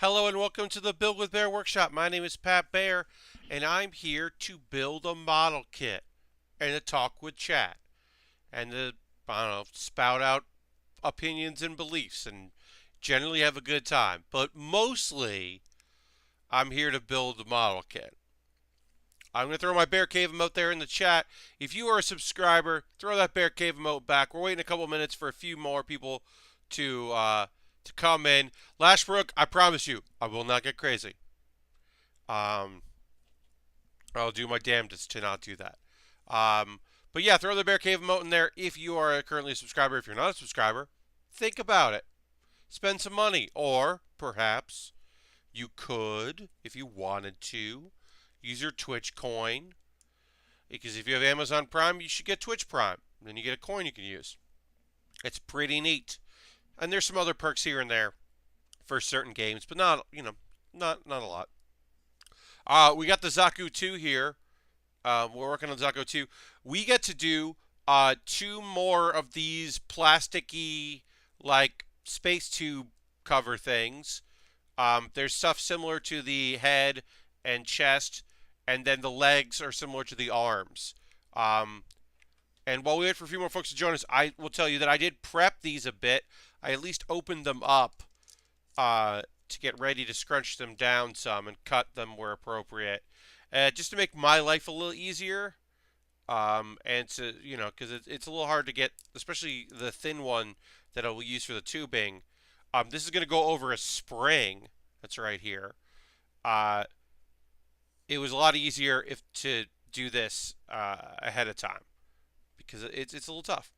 Hello and welcome to the Build With Baer Workshop. My name is Pat Baer, and I'm here to build a model kit and to talk with chat and to, I don't know, spout out opinions and beliefs and generally have a good time. But mostly, I'm here to build the model kit. I'm going to throw my Bear Cave emote there in the chat. If you are a subscriber, throw that Bear Cave emote back. We're waiting a couple minutes for a few more people to come in. Lashbrook, I promise you, I will not get crazy. Um, I'll do my damnedest to not do that. But yeah, throw the Bear Cave emote in there if you are currently a subscriber. If you're not a subscriber, think about it. Spend some money. Or perhaps you could, if you wanted to, use your Twitch coin. Because if you have Amazon Prime, you should get Twitch Prime. Then you get a coin you can use. It's pretty neat. And there's some other perks here and there for certain games, but not, not a lot. We got the Zaku II here. We're working on Zaku II. We get to do two more of these plasticky, like, space tube cover things. There's stuff similar to the head and chest, and then the legs are similar to the arms. And while we wait for a few more folks to join us, I will tell you that I did prep these a bit. I at least opened them up to get ready to scrunch them down some and cut them where appropriate, just to make my life a little easier. And to because it's a little hard to get, especially the thin one that I will use for the tubing. This is going to go over a spring that's right here. It was a lot easier if to do this ahead of time because it's a little tough.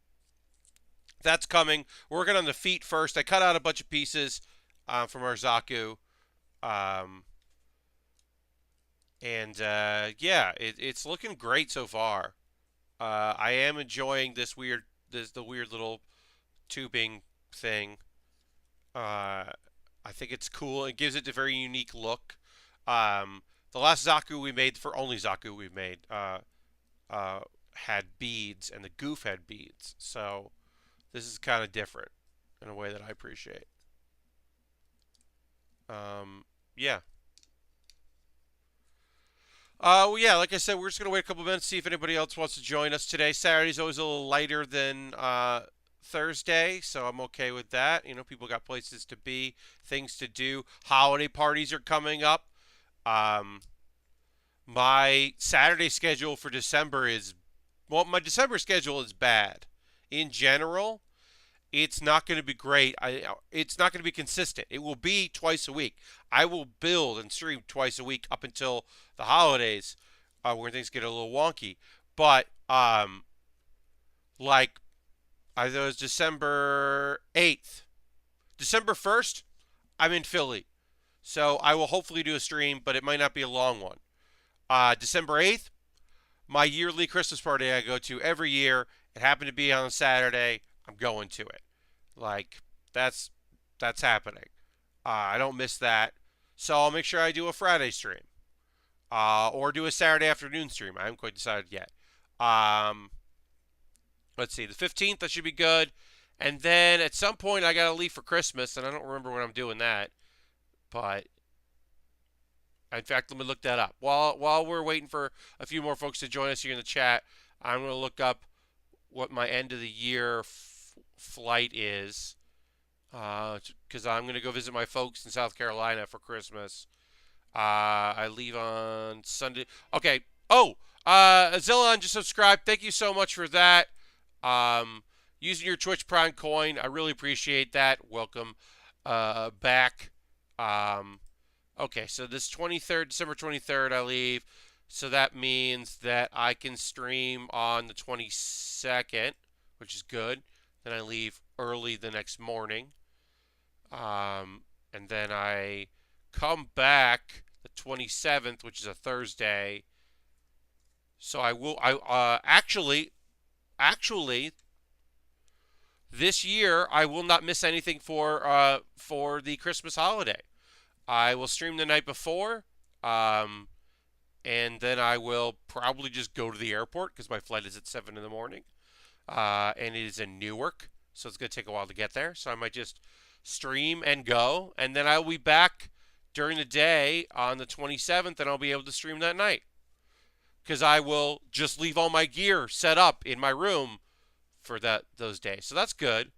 That's coming. We're working on the feet first. I cut out a bunch of pieces from our Zaku. Um, yeah, it's looking great so far. I am enjoying the weird little tubing thing. I think it's cool. It gives it a very unique look. The last Zaku we made, for only Zaku we made, had beads, and the goof had beads. So this is kind of different in a way that I appreciate. Yeah. Well, yeah, like I said, we're just going to wait a couple minutes to see if anybody else wants to join us today. Saturday's always a little lighter than Thursday, so I'm okay with that. People got places to be, things to do. Holiday parties are coming up. My Saturday schedule for December my December schedule is bad. In general, it's not going to be great. It's not going to be consistent. It will be twice a week. I will build and stream twice a week up until the holidays, where things get a little wonky. But like I thought it was December 8th, December 1st, I'm in Philly, so I will hopefully do a stream, but it might not be a long one. December 8th, my yearly Christmas party I go to every year. It happened to be on a Saturday. I'm going to it. Like that's happening. I don't miss that, so I'll make sure I do a Friday stream, or do a Saturday afternoon stream. I haven't quite decided yet. Um, let's see, the 15th that should be good, and then at some point I gotta leave for Christmas, and I don't remember when I'm doing that. But in fact, let me look that up. While we're waiting for a few more folks to join us here in the chat, I'm gonna look up what my end of the year flight is, because I'm going to go visit my folks in South Carolina for Christmas. I leave on Sunday. Okay. Oh, Zillon just subscribed. Thank you so much for that. Using your Twitch Prime coin, I really appreciate that. Welcome back. Okay, so this December 23rd, I leave. So that means that I can stream on the 22nd, which is good. Then I leave early the next morning. And then I come back the 27th, which is a Thursday. So actually, this year I will not miss anything for the Christmas holiday. I will stream the night before. And then I will probably just go to the airport because my flight is at 7 in the morning. And it is in Newark, so it's going to take a while to get there. So I might just stream and go, and then I'll be back during the day on the 27th, and I'll be able to stream that night. Because I will just leave all my gear set up in my room for those days. So that's good.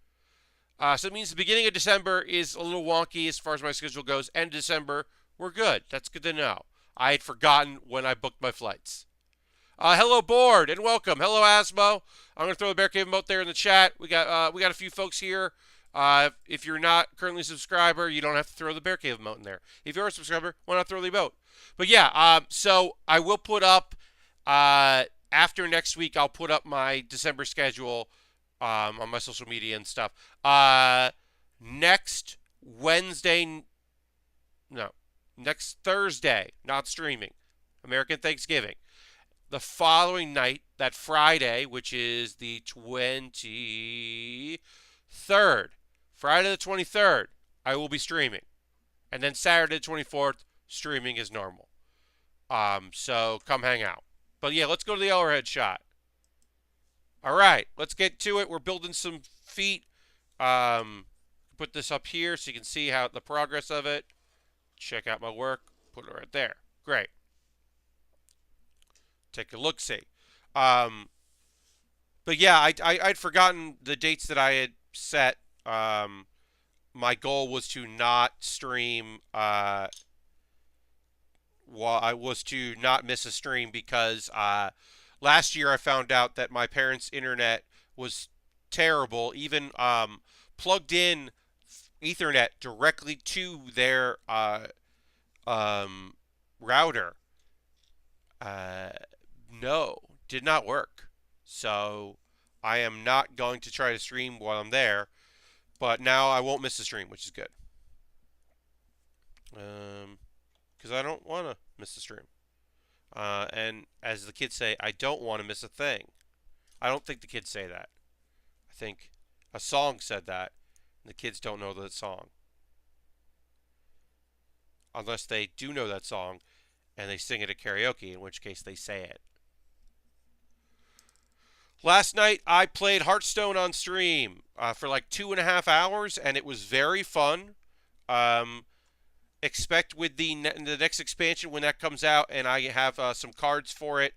So it means the beginning of December is a little wonky as far as my schedule goes. End of December, we're good. That's good to know. I had forgotten when I booked my flights. Hello, board, and welcome. Hello, Asmo. I'm gonna throw the Bear Cave emote there in the chat. We got a few folks here. If you're not currently a subscriber, you don't have to throw the Bear Cave emote in there. If you're a subscriber, why not throw the emote? But yeah, so I will put up after next week. I'll put up my December schedule on my social media and stuff. Next Wednesday, no, next Thursday, not streaming. American Thanksgiving. The following night, that Friday, which is the 23rd, Friday the 23rd, I will be streaming. And then Saturday the 24th, streaming is normal. So come hang out. But yeah, let's go to the overhead shot. All right, let's get to it. We're building some feet. Put this up here so you can see how the progress of it. Check out my work. Put it right there. Great. Take a look-see. But yeah, I'd forgotten the dates that I had set. My goal was to not stream. I was to not miss a stream because last year I found out that my parents' internet was terrible. Even plugged in Ethernet directly to their router. No, did not work. So I am not going to try to stream while I'm there. But now I won't miss a stream, which is good. Because I don't want to miss a stream. And as the kids say, I don't want to miss a thing. I don't think the kids say that. I think a song said that, and the kids don't know that song. Unless they do know that song, and they sing it at karaoke, in which case they say it. Last night, I played Hearthstone on stream for like 2.5 hours, and it was very fun. Expect with the next expansion when that comes out, and I have some cards for it,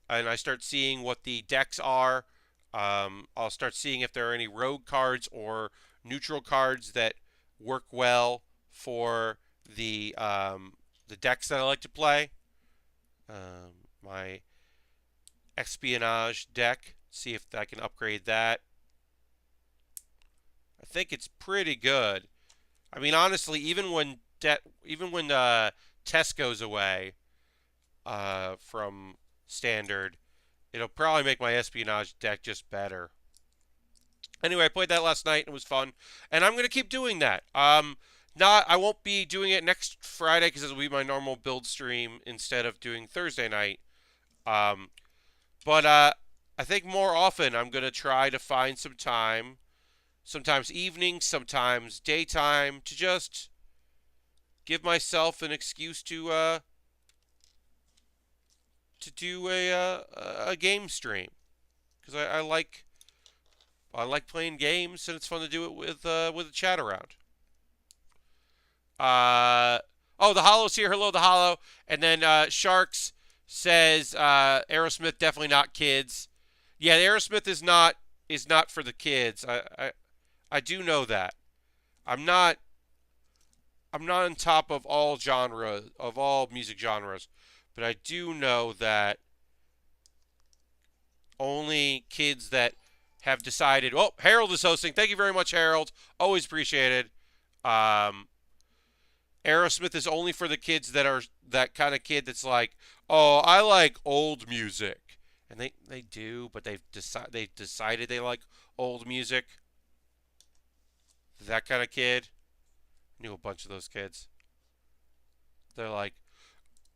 and I start seeing what the decks are. I'll start seeing if there are any rogue cards or neutral cards that work well for the decks that I like to play. My espionage deck. See if I can upgrade that. I think it's pretty good. I mean, honestly, even when Test goes away from standard, it'll probably make my espionage deck just better. Anyway, I played that last night and it was fun, and I'm gonna keep doing that. I won't be doing it next Friday because it'll be my normal build stream instead of doing Thursday night. But I think more often I'm going to try to find some time, sometimes evening, sometimes daytime, to just give myself an excuse to do a game stream. Because I like playing games, and it's fun to do it with a chat around. Oh, the Hollow's here. Hello, the Hollow. And then Sharks says Aerosmith definitely not kids. Yeah, Aerosmith is not for the kids. I do know that. I'm not on top of all genres, of all music genres, but I do know that only kids that have decided. Oh, Harold is hosting. Thank you very much, Harold. Always appreciated. Aerosmith is only for the kids that are that kind of kid that's like, oh, I like old music. And they do, but they've decided they like old music. That kind of kid. Knew a bunch of those kids. They're like,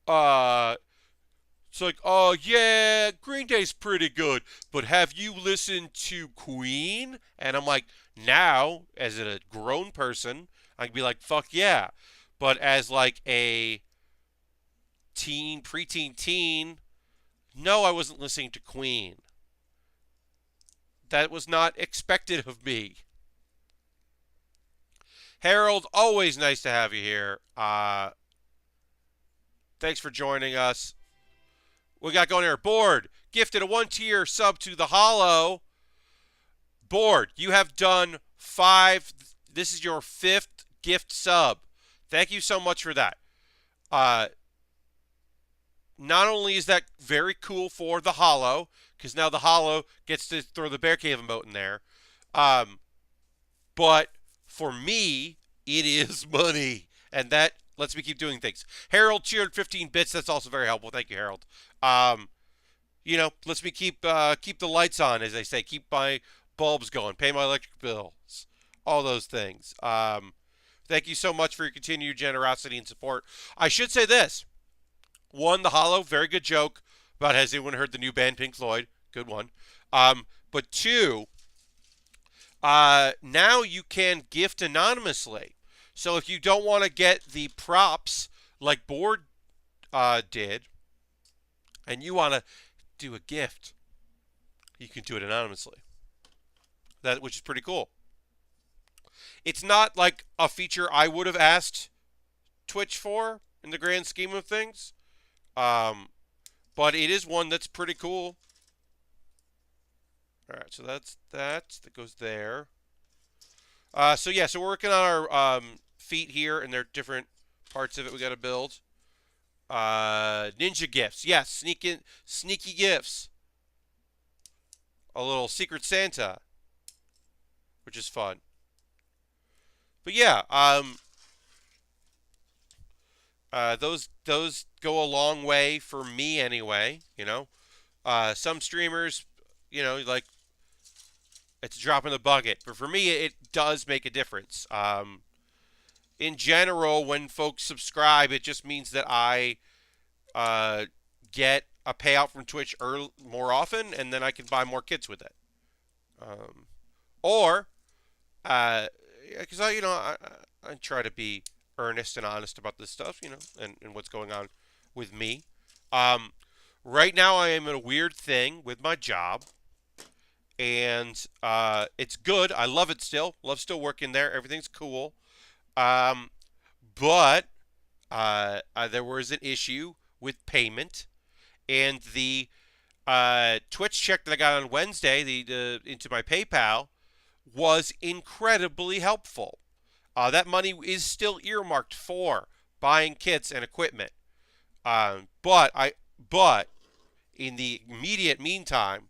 it's like, oh yeah, Green Day's pretty good, but have you listened to Queen? And I'm like, now, as a grown person, I can be like, fuck yeah. But as like a preteen teen, no, I wasn't listening to Queen. That was not expected of me. Harold, always nice to have you here. Thanks for joining us. We got going here. Board gifted a 1-tier sub to the Hollow. Board, you have done 5. This is your 5th gift sub. Thank you so much for that. Not only is that very cool for the Hollow, because now the Hollow gets to throw the Bear Cave emote in there, but for me, it is money, and that lets me keep doing things. Harold cheered 15 bits. That's also very helpful. Thank you, Harold. Lets me keep the lights on, as they say, keep my bulbs going, pay my electric bills, all those things. Thank you so much for your continued generosity and support. I should say this. 1, the Hollow, very good joke about has anyone heard the new band Pink Floyd? Good one. But 2, now you can gift anonymously. So if you don't want to get the props like Board did, and you want to do a gift, you can do it anonymously. Which is pretty cool. It's not like a feature I would have asked Twitch for in the grand scheme of things. But it is one that's pretty cool. All right, so that goes there. So we're working on our feet here, and there are different parts of it we got to build. Ninja gifts, yes, sneaky gifts. A little Secret Santa, which is fun. But yeah, those go a long way for me anyway. Some streamers, like it's a drop in the bucket, but for me, it does make a difference. In general, when folks subscribe, it just means that I get a payout from Twitch more often, and then I can buy more kits with it. Because I try to be earnest and honest about this stuff, and what's going on with me. Right now, I am in a weird thing with my job, and it's good. I love it still. Love still working there. Everything's cool. But there was an issue with payment, and the Twitch check that I got on Wednesday, into my PayPal, was incredibly helpful. That money is still earmarked for buying kits and equipment. But in the immediate meantime,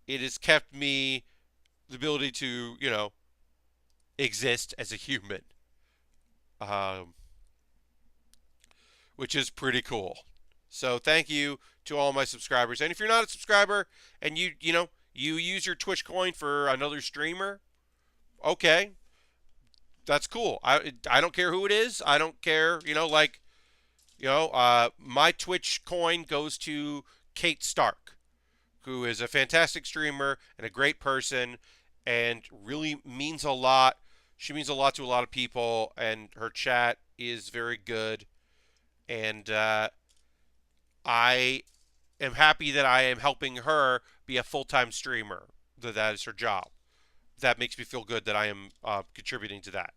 it has kept me the ability to, exist as a human. Which is pretty cool. So thank you to all my subscribers. And if you're not a subscriber and you use your Twitch coin for another streamer, okay, that's cool. I don't care who it is. I don't care, my Twitch coin goes to Kate Stark, who is a fantastic streamer and a great person and really means a lot. She means a lot to a lot of people, and her chat is very good. And I am happy that I am helping her be a full-time streamer. That is her job. That makes me feel good that I am contributing to that.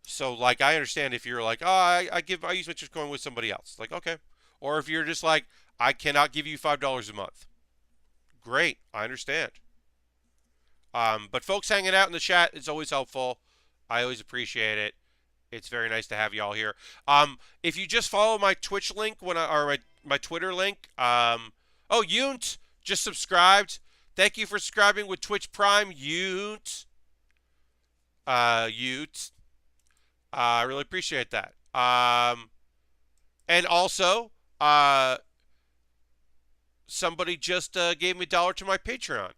So, like, I understand if you're like, oh, I use my Twitch coin with somebody else. Like, okay. Or if you're just like, I cannot give you $5 a month. Great. I understand. But folks hanging out in the chat is always helpful. I always appreciate it. It's very nice to have you all here. If you just follow my Twitch link or my Twitter link, Yunt just subscribed. Thank you for subscribing with Twitch Prime, Yunt. I really appreciate that. And also, somebody just gave me $1 to my Patreon,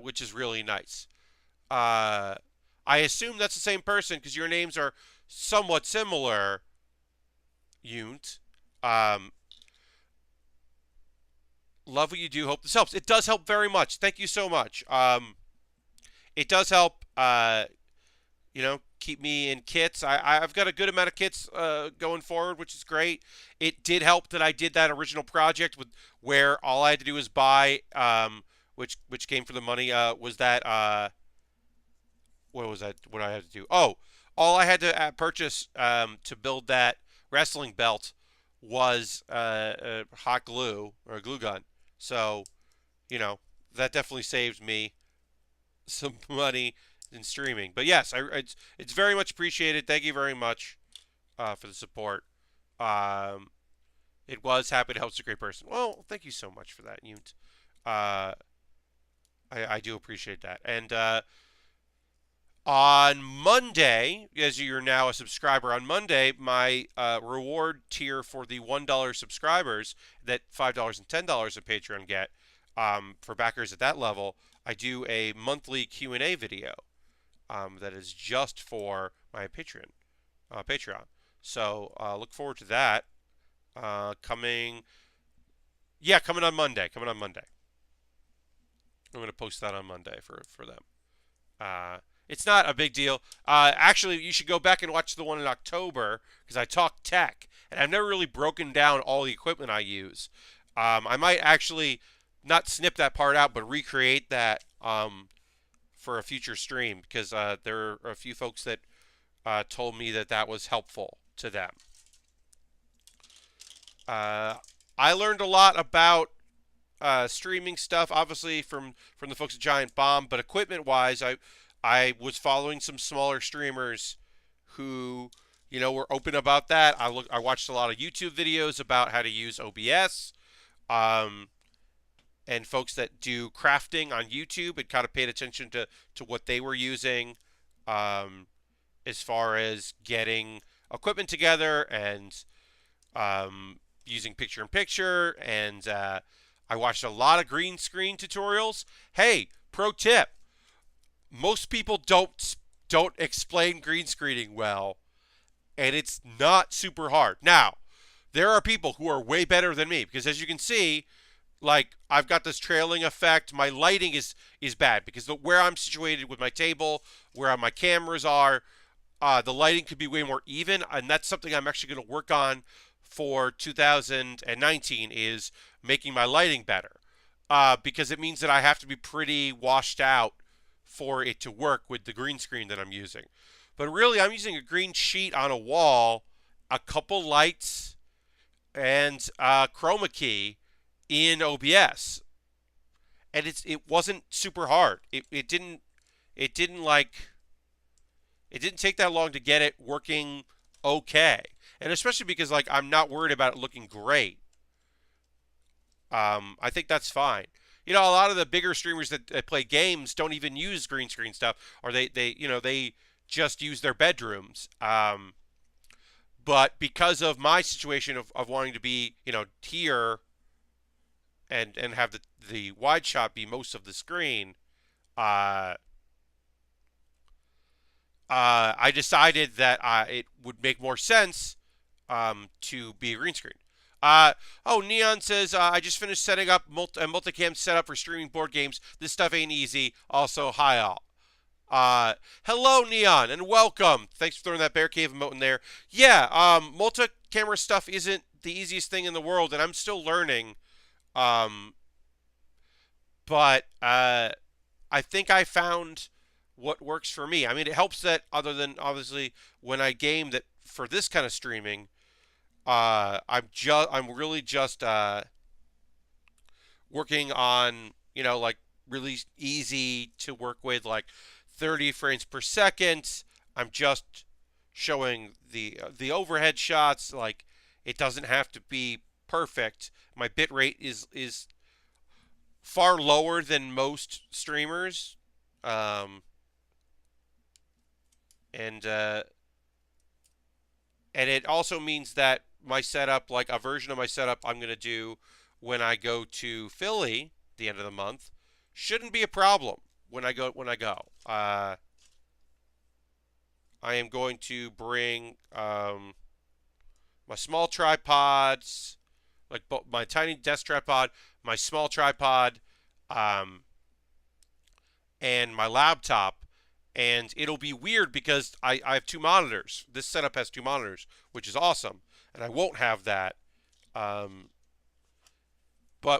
which is really nice. I assume that's the same person because your names are somewhat similar, Yunt. Love what you do. Hope this helps. It does help very much. Thank you so much. It does help, keep me in kits. I've got a good amount of kits going forward, which is great. It did help that I did that original project where all I had to do was buy, which came for the money, was that, what was that? What I had to do? Oh, all I had to purchase to build that wrestling belt was hot glue or a glue gun. So, you know, that definitely saved me some money in streaming. But yes, it's very much appreciated. Thank you very much for the support. Um, it was happy to help a great person. Well, thank you so much for that, Yunt. Uh, I do appreciate that. And on Monday, as you're now a subscriber, on Monday, my reward tier for the $1 subscribers that $5 and $10 of Patreon get for backers at that level, I do a monthly Q&A video that is just for my Patreon. So look forward to that coming on Monday. Coming on Monday. I'm going to post that on Monday for them. It's not a big deal. Actually, you should go back and watch the one in October because I talk tech, and I've never really broken down all the equipment I use. I might actually not snip that part out, but recreate that for a future stream because there are a few folks that told me that that was helpful to them. I learned a lot about streaming stuff, obviously from the folks at Giant Bomb, but equipment-wise, I was following some smaller streamers who, were open about that. I watched a lot of YouTube videos about how to use OBS, and folks that do crafting on YouTube and kind of paid attention to what they were using as far as getting equipment together and using picture-in-picture, and I watched a lot of green screen tutorials. Hey, pro tip. Most people don't explain green screening well, and it's not super hard. Now, there are people who are way better than me because, as you can see, like I've got this trailing effect. My lighting is bad because where I'm situated with my table, where my cameras are, the lighting could be way more even, and that's something I'm actually going to work on for 2019 is making my lighting better because it means that I have to be pretty washed out for it to work with the green screen that I'm using. But really, I'm using a green sheet on a wall, a couple lights, and chroma key in OBS, and it wasn't super hard. It didn't take that long to get it working okay, and especially because I'm not worried about it looking great. I think that's fine. A lot of the bigger streamers that play games don't even use green screen stuff, or they just use their bedrooms. But because of my situation of wanting to be, here and have the wide shot be most of the screen, I decided that it would make more sense to be a green screen. Neon says, I just finished setting up a multicam setup for streaming board games. This stuff ain't easy. Also, hi all. Hello, Neon, and welcome. Thanks for throwing that Bear Cave emote in there. Yeah, multi-camera stuff isn't the easiest thing in the world, and I'm still learning. But I think I found what works for me. I mean, it helps that other than, obviously, when I game that for this kind of streaming, I'm really just working on, really easy to work with, 30 frames per second. I'm just showing the overhead shots. It doesn't have to be perfect. My bit rate is far lower than most streamers, and it also means that my setup, a version of my setup I'm going to do when I go to Philly at the end of the month, shouldn't be a problem when I go. I am going to bring my small tripods, my tiny desk tripod, my small tripod, and my laptop. And it'll be weird because I have two monitors. This setup has two monitors, which is awesome. And I won't have that. But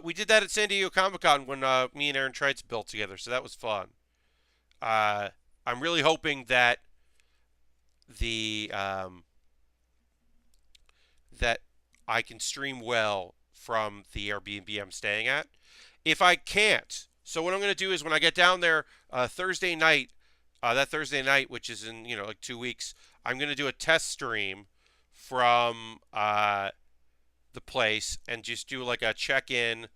we did that at San Diego Comic-Con when me and Aaron Trites built together, so that was fun. I'm really hoping that the that I can stream well from the Airbnb I'm staying at. If I can't, so what I'm going to do is when I get down there Thursday night, that Thursday night, which is in like 2 weeks, I'm going to do a test stream from the place and just do like a check-in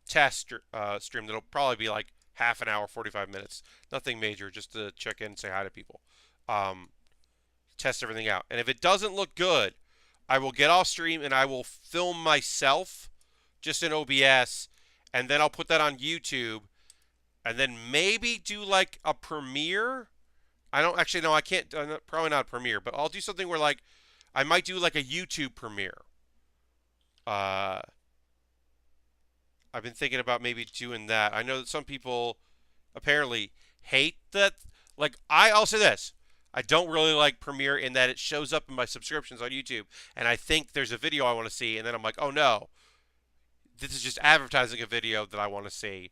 test stream that'll probably be like half an hour, 45 minutes. Nothing major, just to check in and say hi to people. Um, Test everything out. And if it doesn't look good, I will get off stream and I will film myself just in OBS, and then I'll put that on YouTube, and then maybe do like a premiere. I don't actually know. I can't. Probably not a premiere, but I'll do something where like I might do like a YouTube premiere. Uh, I've been thinking about maybe doing that. I know that some people apparently hate that. Like, I'll say this. I don't really like Premiere in that it shows up in my subscriptions on YouTube, and I think there's a video I want to see, and then I'm like, oh no, this is just advertising a video that I want to see.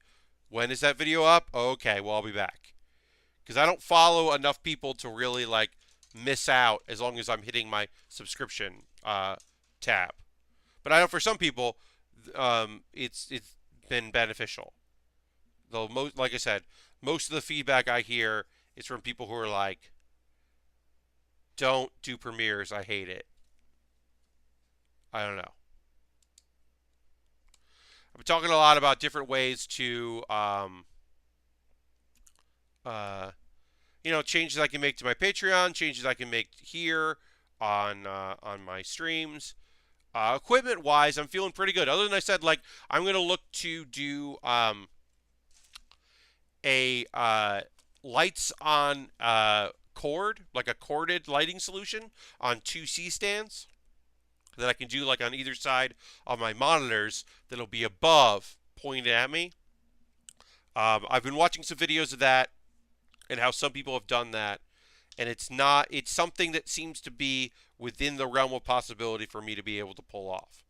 When is that video up? Okay, well, I'll be back. Because I don't follow enough people to really, like, miss out as long as I'm hitting my subscription tab. But I know for some people, it's been beneficial. Though, like I said, most of the feedback I hear is from people who are like, don't do premieres. I hate it. I don't know. I've been talking a lot about different ways to, changes I can make to my Patreon, changes I can make here on my streams. Equipment wise, I'm feeling pretty good. Other than I said, like I'm gonna look to do a lights on cord, like a corded lighting solution on 2C stands that I can do like on either side of my monitors that'll be above pointed at me. I've been watching some videos of that and how some people have done that, and it's something that seems to be within the realm of possibility for me to be able to pull off,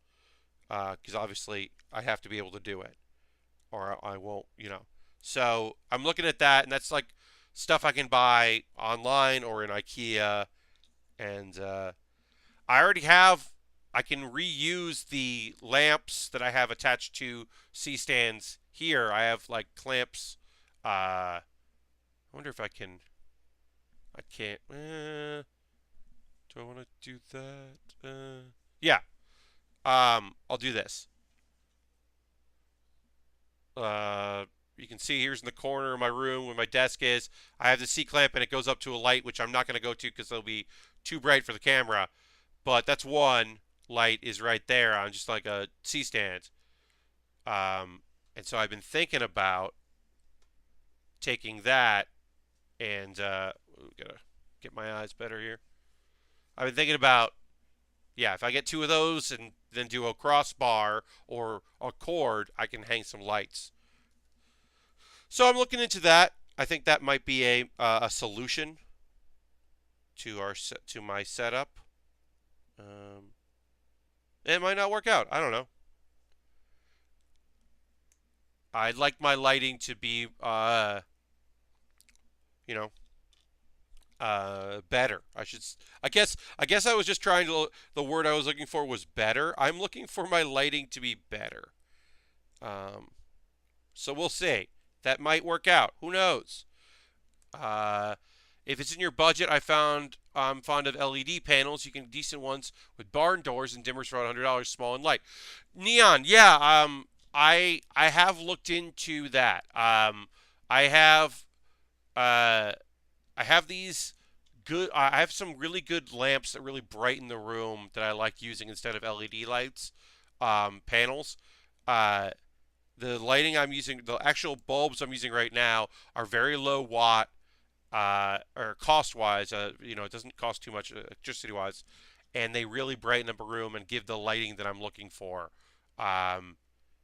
because obviously I have to be able to do it or I won't. So I'm looking at that, and that's like stuff I can buy online or in IKEA, and I can reuse the lamps that I have attached to C-stands here. I have like clamps. I wonder if I can. I can't. Do I want to do that? Yeah. I'll do this. You can see here's in the corner of my room where my desk is. I have the C-clamp and it goes up to a light, which I'm not going to go to because it'll be too bright for the camera. But that's one light is right there on just like a C-stand. And so I've been thinking about taking that and gotta get my eyes better here. I've been thinking about, yeah, if I get two of those and then do a crossbar or a cord, I can hang some lights. So I'm looking into that. I think that might be a solution to my setup. It might not work out. I don't know. I'd like my lighting to be, better. I guess I was just trying to. The word I was looking for was better. I'm looking for my lighting to be better. So we'll see. That might work out. Who knows? If it's in your budget, I'm fond of LED panels. You can get decent ones with barn doors and dimmers for around $100, small and light. Neon, yeah. I have looked into that. I have these good. I have some really good lamps that really brighten the room that I like using instead of LED lights, panels. Uh, the lighting I'm using, the actual bulbs I'm using right now, are very low watt, or cost wise. It doesn't cost too much electricity wise, and they really brighten up a room and give the lighting that I'm looking for. And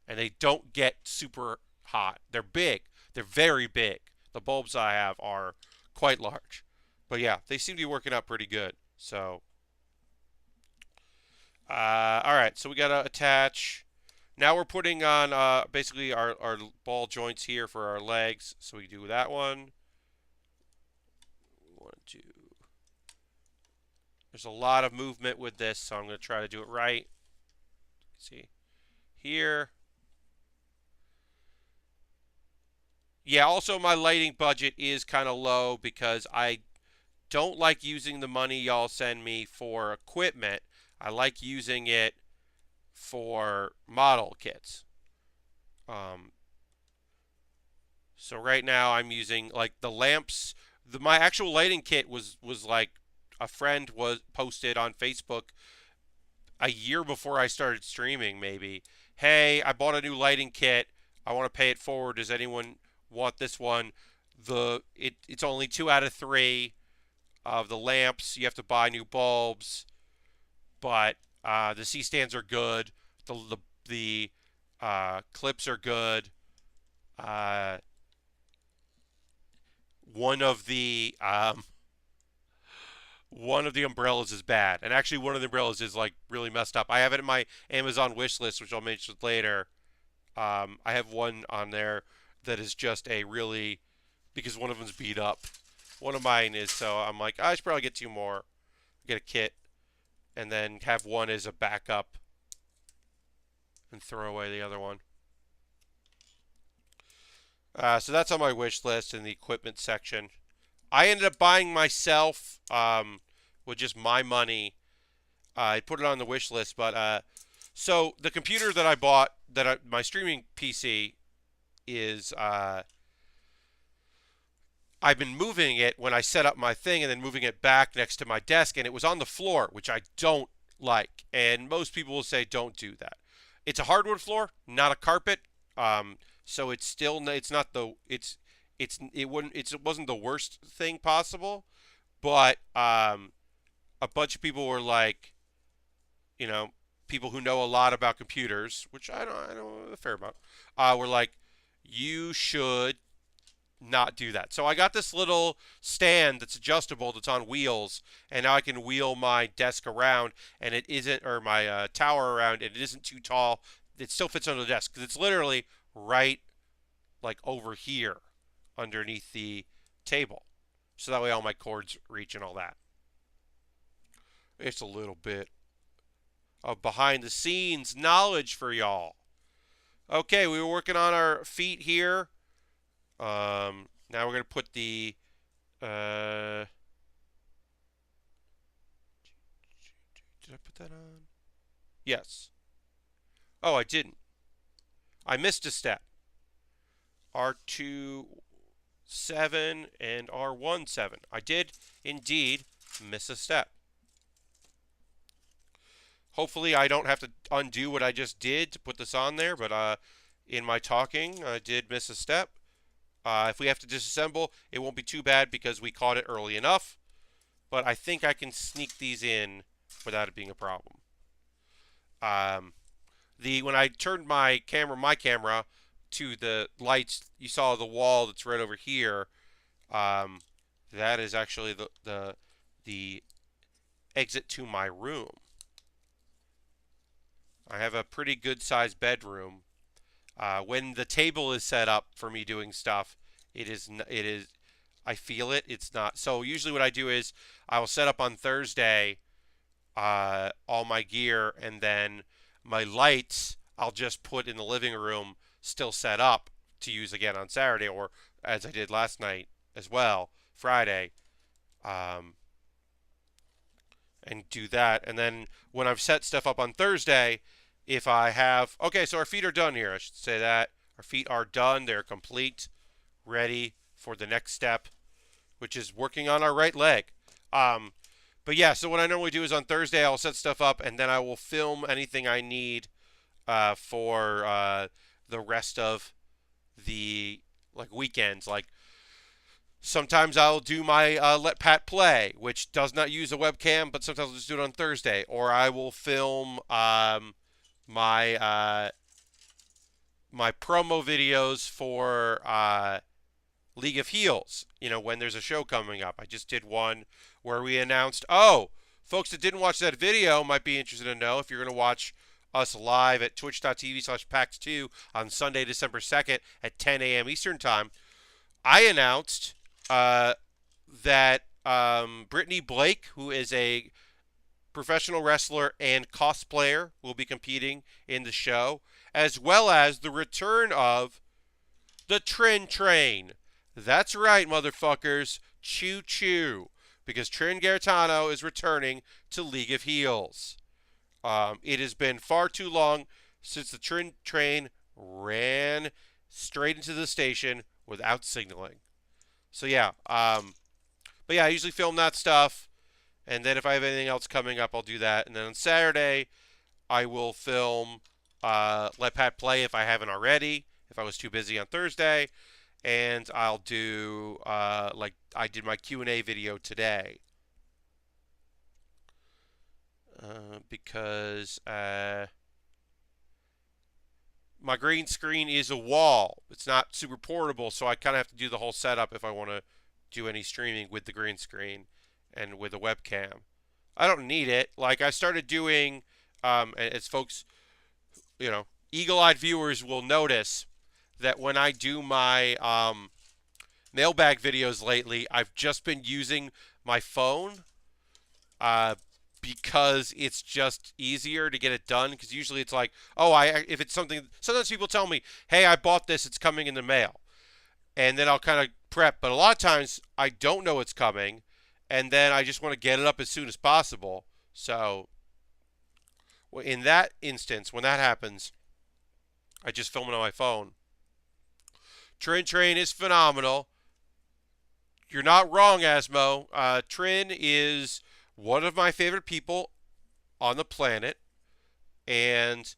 they don't get super hot. They're big. They're very big. The bulbs I have are quite large. But yeah, they seem to be working out pretty good. So, all right. So we got to attach. Now we're putting on basically our ball joints here for our legs. So we do that one. 1, 2, There's a lot of movement with this, so I'm going to try to do it right. See here. Yeah, also my lighting budget is kind of low because I don't like using the money y'all send me for equipment. I like using it for model kits. Um, so right now I'm using like the lamps. My actual lighting kit was like a friend was posted on Facebook a year before I started streaming. Maybe, hey, I bought a new lighting kit. I want to pay it forward. Does anyone want this one? It's only 2 out of 3 of the lamps. You have to buy new bulbs, but the C stands are good. The clips are good. Uh, one of the one of the umbrellas is bad, and actually one of the umbrellas is like really messed up. I have it in my Amazon wish list, which I'll mention later. I have one on there that is just a really because one of them's beat up. One of mine is so I'm like I should probably get 2 more, get a kit, and then have one as a backup, and throw away the other one. So that's on my wish list in the equipment section. I ended up buying myself with just my money. I put it on the wish list, but so the computer that I bought, my streaming PC is I've been moving it when I set up my thing and then moving it back next to my desk, and it was on the floor, which I don't like. And most people will say don't do that. It's a hardwood floor, not a carpet. So it's still it's not the it wasn't the worst thing possible, but a bunch of people were like, you know, people who know a lot about computers, which I know a fair amount, were like, you should not do that. So I got this little stand that's adjustable that's on wheels, and now I can wheel my desk around, and it isn't, or my tower around, and it isn't too tall. It still fits under the desk because it's literally right like over here underneath the table. So that way all my cords reach and all that. It's a little bit of behind the scenes knowledge for y'all. Okay, we were working on our feet here. Now we're going to put the did I put that on? Yes. Oh, I didn't. I missed a step. R2 7 and R1 7. I did indeed miss a step. Hopefully I don't have to undo what I just did to put this on there, but in my talking, I did miss a step. If we have to disassemble, it won't be too bad because we caught it early enough. But I think I can sneak these in without it being a problem. When I turned my camera to the lights, you saw the wall that's right over here. That is actually the exit to my room. I have a pretty good sized bedroom. When the table is set up for me doing stuff, it is I feel it. It's not. So usually what I do is I will set up on Thursday all my gear, and then my lights I'll just put in the living room still set up to use again on Saturday, or as I did last night as well, Friday, and do that. And then when I've set stuff up on Thursday, if I have, okay, so our feet are done here. I should say that. Our feet are done. They're complete, ready for the next step, which is working on our right leg. But yeah, so what I normally do is on Thursday, I'll set stuff up, and then I will film anything I need for the rest of the weekends. Like sometimes I'll do my Let Pat Play, which does not use a webcam, but sometimes I'll just do it on Thursday. Or I will film my my promo videos for League of Heels, when there's a show coming up. I just did one where we announced, folks that didn't watch that video might be interested to know if you're going to watch us live at twitch.tv/PAX2 on Sunday, December 2nd at 10 a.m. Eastern Time. I announced that Brittany Blake, who is a professional wrestler and cosplayer will be competing in the show, as well as the return of the Trin Train. That's right, motherfuckers. Choo choo. Because Trin Gaetano is returning to League of Heels. It has been far too long since the Trin Train ran straight into the station without signaling. So yeah, but yeah, I usually film that stuff, and then if I have anything else coming up, I'll do that. And then on Saturday, I will film Let Pat Play if I haven't already, if I was too busy on Thursday, and I'll do like I did my Q&A video today. Because my green screen is a wall. It's not super portable, so I kind of have to do the whole setup if I want to do any streaming with the green screen and with a webcam. I don't need it. Like I started doing, as folks, eagle-eyed viewers will notice that when I do my mailbag videos lately, I've just been using my phone because it's just easier to get it done. Because usually it's like, if it's something, sometimes people tell me, hey, I bought this, it's coming in the mail. And then I'll kind of prep. But a lot of times I don't know it's coming, and then I just want to get it up as soon as possible. So in that instance, when that happens, I just film it on my phone. Trin Train is phenomenal. You're not wrong, Asmo. Trin is one of my favorite people on the planet. And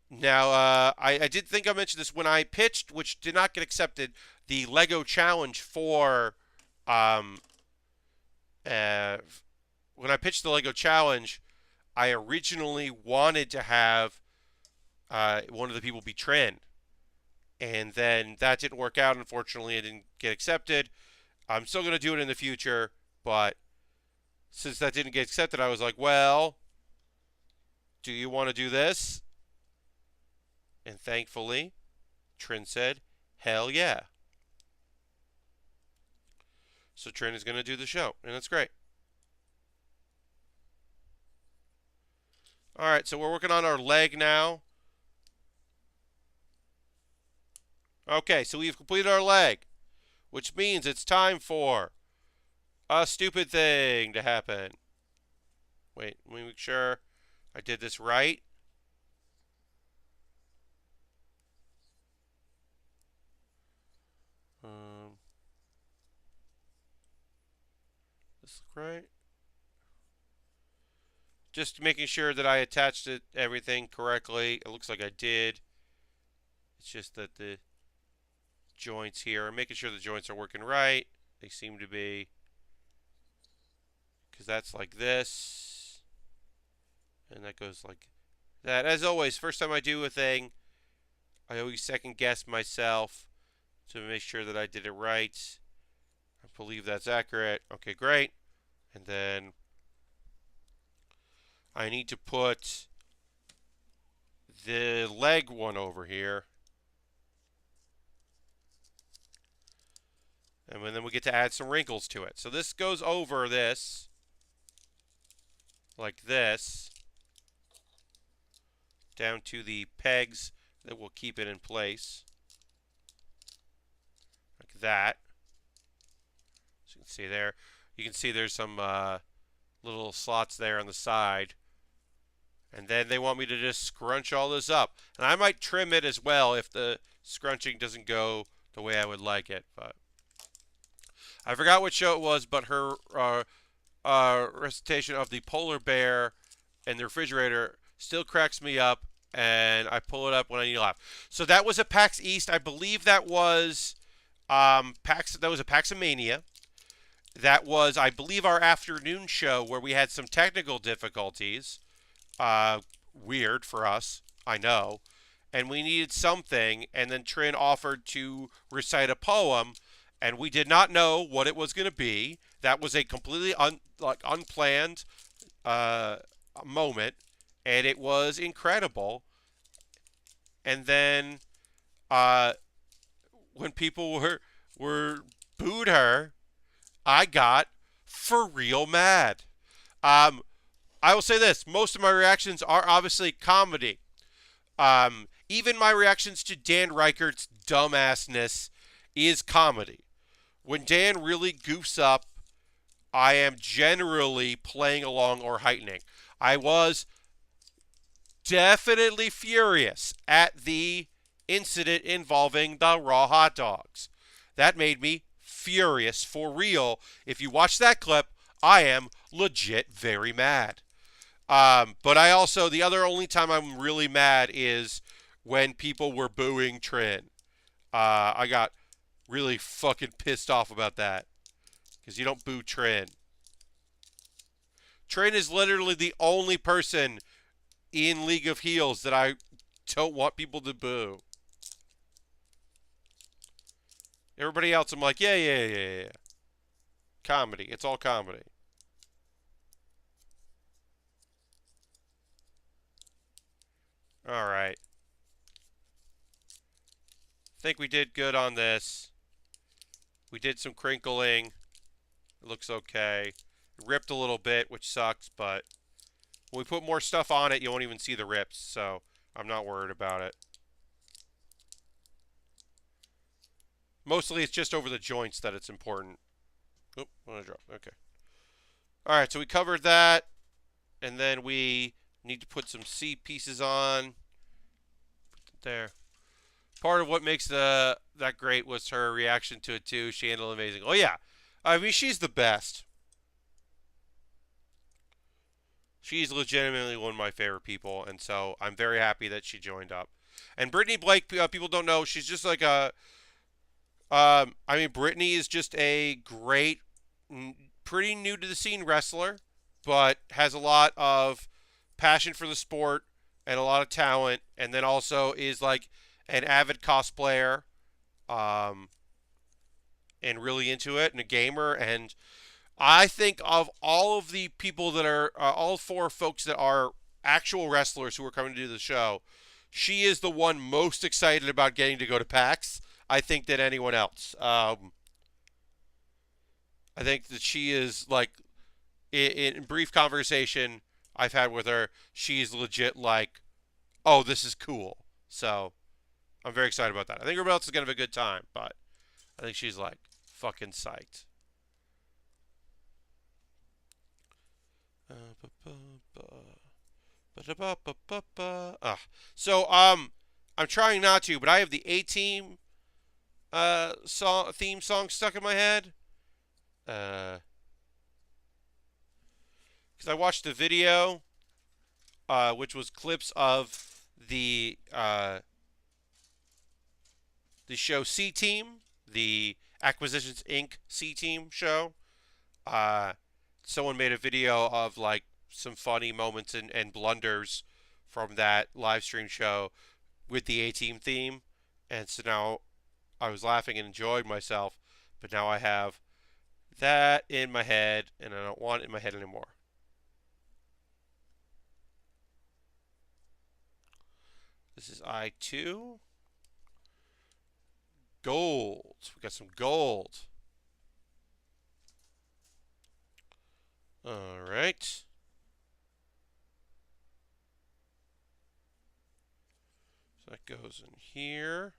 now, I did think I mentioned this when I pitched, which did not get accepted, the Lego challenge for, when I pitched the Lego challenge, I originally wanted to have one of the people be Trin. And then that didn't work out, unfortunately. It didn't get accepted. I'm still going to do it in the future, but since that didn't get accepted, I was like, well, do you want to do this? And thankfully, Trin said, hell yeah. So Trin is going to do the show, and that's great. All right, so we're working on our leg now. Okay, so we've completed our leg, which means it's time for a stupid thing to happen. Wait, let me make sure I did this right. This look right? Just making sure that I attached everything correctly. It looks like I did. It's just that the joints here, I'm making sure the joints are working right. They seem to be. Because that's like this. And that goes like that. As always, first time I do a thing, I always second guess myself to make sure that I did it right. I believe that's accurate. Okay, great. And then I need to put the leg one over here. And then we get to add some wrinkles to it. So this goes over this, like this, down to the pegs that will keep it in place, like that. So you can see there. You can see there's some little slots there on the side. And then they want me to just scrunch all this up. And I might trim it as well if the scrunching doesn't go the way I would like it. But I forgot what show it was, but her recitation of the polar bear and the refrigerator still cracks me up, and I pull it up when I need to laugh. So that was a PAX East. I believe that was PAX. That was a Paxomania. That was, I believe, our afternoon show where we had some technical difficulties. Weird for us, I know. And we needed something, and then Trin offered to recite a poem, and we did not know what it was going to be. That was a completely unplanned moment, and it was incredible. And then when people were booed her, I got for real mad. I will say this: most of my reactions are obviously comedy. Even my reactions to Dan Reichert's dumbassness is comedy. When Dan really goofs up, I am generally playing along or heightening. I was definitely furious at the incident involving the raw hot dogs. That made me furious for real. If you watch that clip, I am legit very mad. But I also, the other only time I'm really mad is when people were booing Trin. I got really fucking pissed off about that because you don't boo Trin. Trin is literally the only person in League of Heels that I don't want people to boo. Everybody else, I'm like, yeah. Comedy. It's all comedy. All right. I think we did good on this. We did some crinkling. It looks okay. It ripped a little bit, which sucks, but when we put more stuff on it, you won't even see the rips, so I'm not worried about it. Mostly it's just over the joints that it's important. Oop, what did I drop? Okay. All right, so we covered that, and then we need to put some C pieces on. There. Part of what makes that great was her reaction to it too. She handled it amazing. Oh yeah, I mean she's the best. She's legitimately one of my favorite people, and so I'm very happy that she joined up. And Brittany Blake, people don't know, she's just like a. I mean, Brittany is just a great, pretty new to the scene wrestler, but has a lot of passion for the sport and a lot of talent, and then also is like an avid cosplayer, um, and really into it, and a gamer. And I think of all of the people that are, all four folks that are actual wrestlers who are coming to do the show, she is the one most excited about getting to go to PAX, I think, than anyone else. I think that she is like, in brief conversation I've had with her, she's legit like, oh, this is cool. So I'm very excited about that. I think everybody else is going to have a good time, but I think she's like fucking psyched. So I'm trying not to, but I have the A Team theme song stuck in my head. Because I watched the video, which was clips of the show C Team, the Acquisitions Inc. C Team show. Uh, Someone made a video of like some funny moments and blunders from that live stream show with the A Team theme, and so now I was laughing and enjoying myself, but now I have that in my head, and I don't want it in my head anymore. This is I2. Gold. We got some gold. All right. So that goes in here.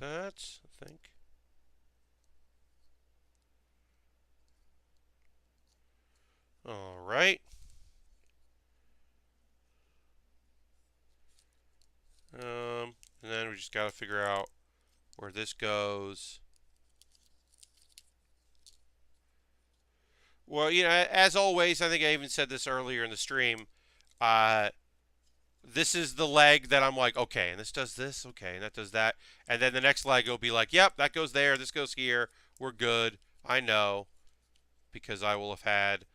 That, I think. All right. And then we just got to figure out where this goes. Well, as always, I think I even said this earlier in the stream. This is the leg that I'm like, okay, and this does this, okay, and that does that. And then the next leg will be like, yep, that goes there, this goes here, we're good. I know, because I will have had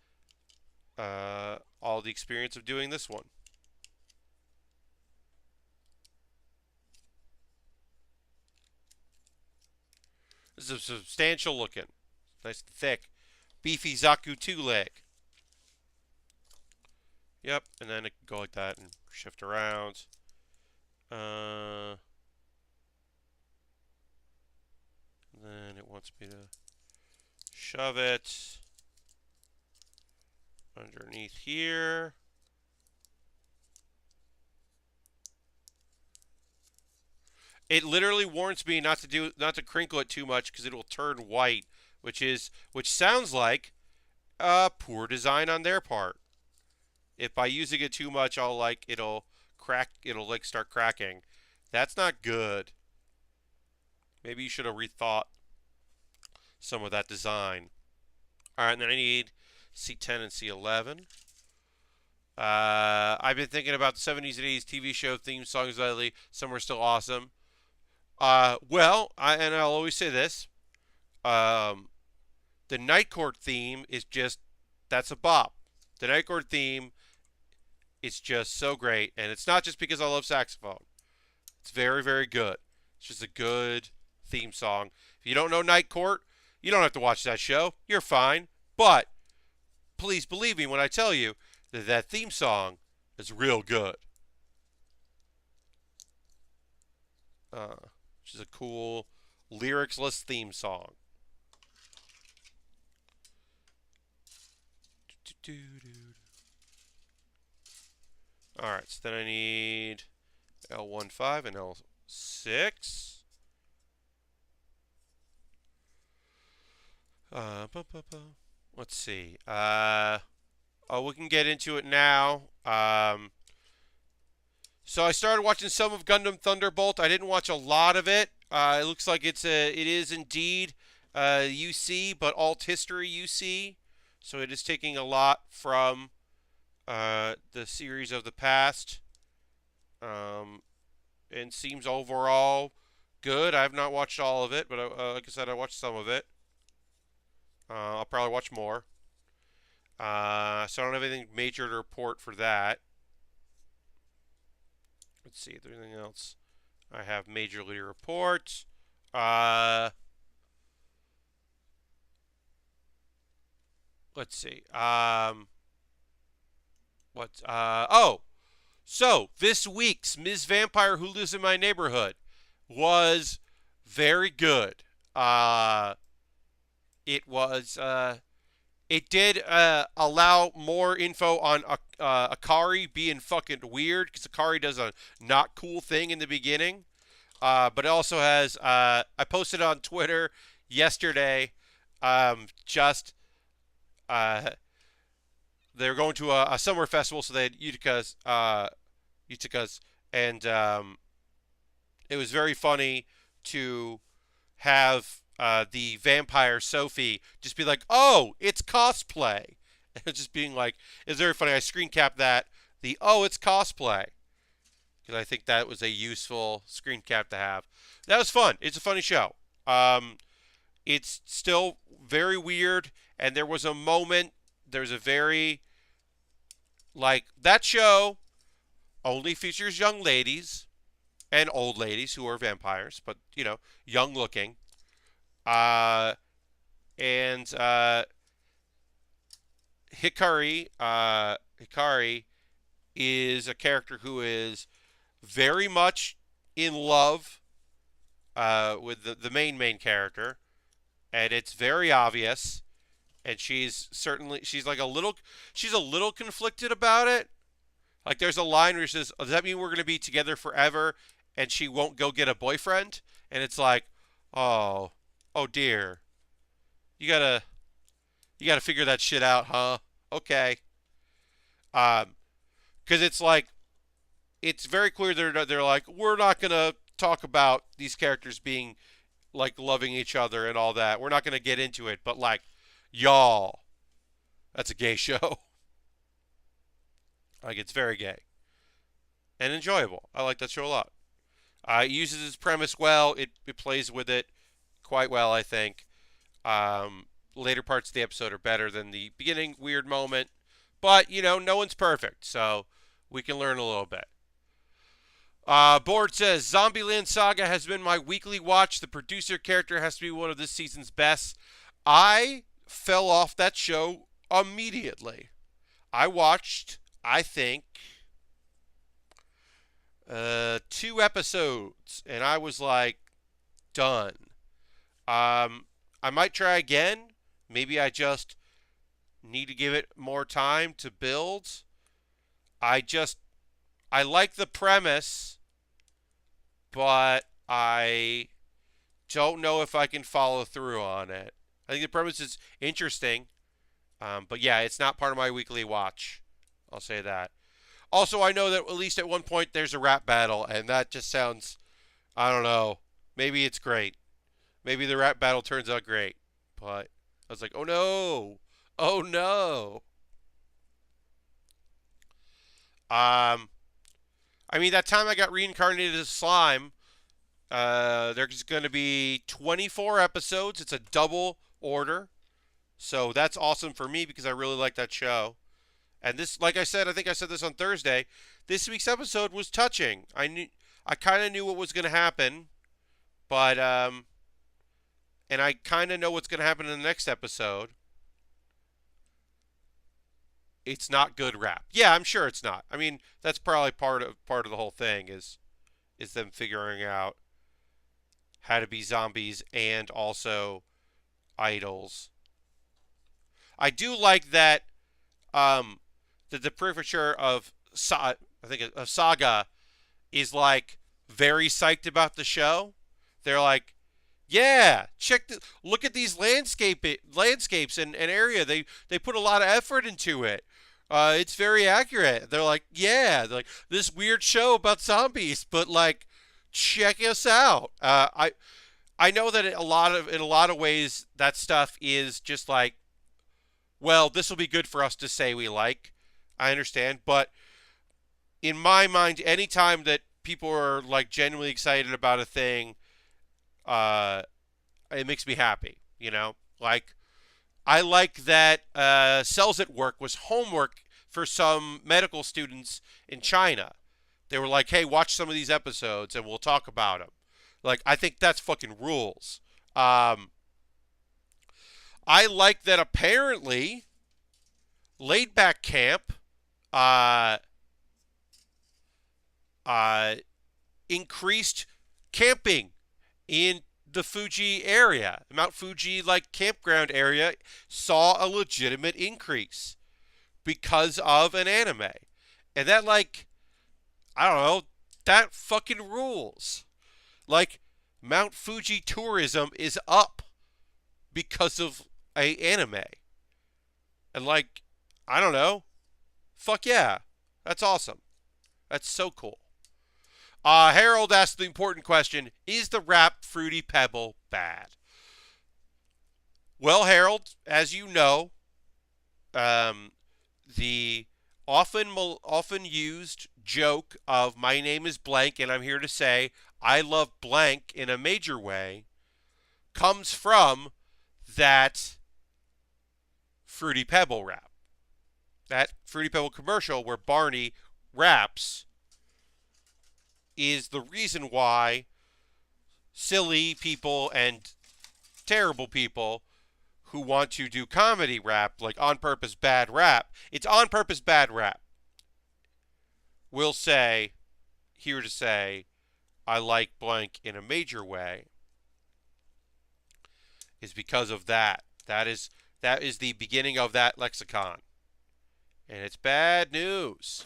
all the experience of doing this one. This is substantial looking. Nice thick, beefy Zaku II leg. Yep, and then it can go like that and shift around. Then it wants me to shove it underneath here. It literally warns me not to crinkle it too much because it will turn white, which sounds like poor design on their part. If by using it too much, it'll crack, it'll like start cracking. That's not good. Maybe you should have rethought some of that design. All right, and then I need C10 and C11. I've been thinking about the 70s and 80s TV show theme songs lately. Some are still awesome. And I'll always say this. The Night Court theme is just, that's a bop. The Night Court theme is just so great. And it's not just because I love saxophone. It's very, very good. It's just a good theme song. If you don't know Night Court, you don't have to watch that show. You're fine. But please believe me when I tell you that that theme song is real good. Which is a cool lyricsless theme song. Alright, so then I need L15 and L6. Let's see. We can get into it now. So I started watching some of Gundam Thunderbolt. I didn't watch a lot of it. It looks like it is indeed UC, but alt history UC. So it is taking a lot from the series of the past. And seems overall good. I have not watched all of it, but like I said, I watched some of it. I'll probably watch more. So I don't have anything major to report for that. Let's see if there's anything else I have majorly to report. Let's see. So this week's Ms. Vampire Who Lives in My Neighborhood was very good. It did allow more info on Akari being fucking weird, because Akari does a not cool thing in the beginning. But it also has, I posted on Twitter yesterday, they're going to a summer festival, so they had Utikas, and it was very funny to have the vampire Sophie just be like, "Oh, it's cosplay," and just being like, it's very funny. I screen capped that, "Oh, it's cosplay," because I think that was a useful screen cap to have. That was fun. It's a funny show. It's still very weird, and there was a moment. There's a very, like, that show only features young ladies and old ladies who are vampires, but young looking. And Hikari is a character who is very much in love with the main character, and it's very obvious. And she's a little conflicted about it. Like, there's a line where she says, "Oh, does that mean we're going to be together forever?" And she won't go get a boyfriend. And it's like, oh dear. You gotta figure that shit out, huh? Okay. Because it's like, it's very clear they're like, we're not gonna talk about these characters being like loving each other and all that. We're not gonna get into it. But like, y'all, that's a gay show. Like, it's very gay and enjoyable. I like that show a lot. It uses its premise well. It plays with it quite well, I think. Later parts of the episode are better than the beginning weird moment. But, no one's perfect, so we can learn a little bit. Board says, Zombieland Saga has been my weekly watch. The producer character has to be one of this season's best. I fell off that show immediately. I watched, I think, 2 episodes, and I was like, done. I might try again, Maybe I just need to give it more time to build. I just I like the premise, but I don't know if I can follow through on it. I think the premise is interesting, but yeah, it's not part of my weekly watch. I'll say that. Also, I know that at least at one point there's a rap battle, and that just sounds, I don't know. Maybe it's great. Maybe the rap battle turns out great. But I was like, oh no. Oh no. Um, I mean, that time I got reincarnated as slime, there's going to be 24 episodes. It's a double order. So that's awesome for me because I really like that show. And this, like I said, I think I said this on Thursday. This week's episode was touching. I kind of knew what was going to happen, but and I kind of know what's going to happen in the next episode. It's not good rap. Yeah, I'm sure it's not. I mean, that's probably part of the whole thing is them figuring out how to be zombies and also idols. I do like that the prefecture of I think of Saga is like very psyched about the show. They're like, yeah, look at these landscapes and area. They put a lot of effort into it. It's very accurate. They're like, yeah, they're like this weird show about zombies, but like, check us out. I know that in a lot of ways that stuff is just like, well, this will be good for us to say we like. I understand, but in my mind, anytime that people are like genuinely excited about a thing, uh, it makes me happy. You know, like I like that Cells at Work was homework for some medical students in China. They were like, hey, watch some of these episodes and we'll talk about them. Like, I think that's fucking rules. I like that apparently Laid Back Camp uh, uh, increased camping in the Fuji area. Mount Fuji, like, campground area, saw a legitimate increase because of an anime. And that, like, I don't know, that fucking rules. Like, Mount Fuji tourism is up because of a anime. And, like, I don't know. Fuck yeah. That's awesome. That's so cool. Harold asked the important question, is the wrapped Fruity Pebble bad? Well, Harold, as you know, the often used joke of my name is blank and I'm here to say I love blank in a major way comes from that Fruity Pebble rap. That Fruity Pebble commercial where Barney raps is the reason why silly people and terrible people who want to do comedy rap, like on purpose bad rap, it's on purpose bad rap, will say, here to say, I like blank in a major way, is because of that. That is the beginning of that lexicon. And it's bad news.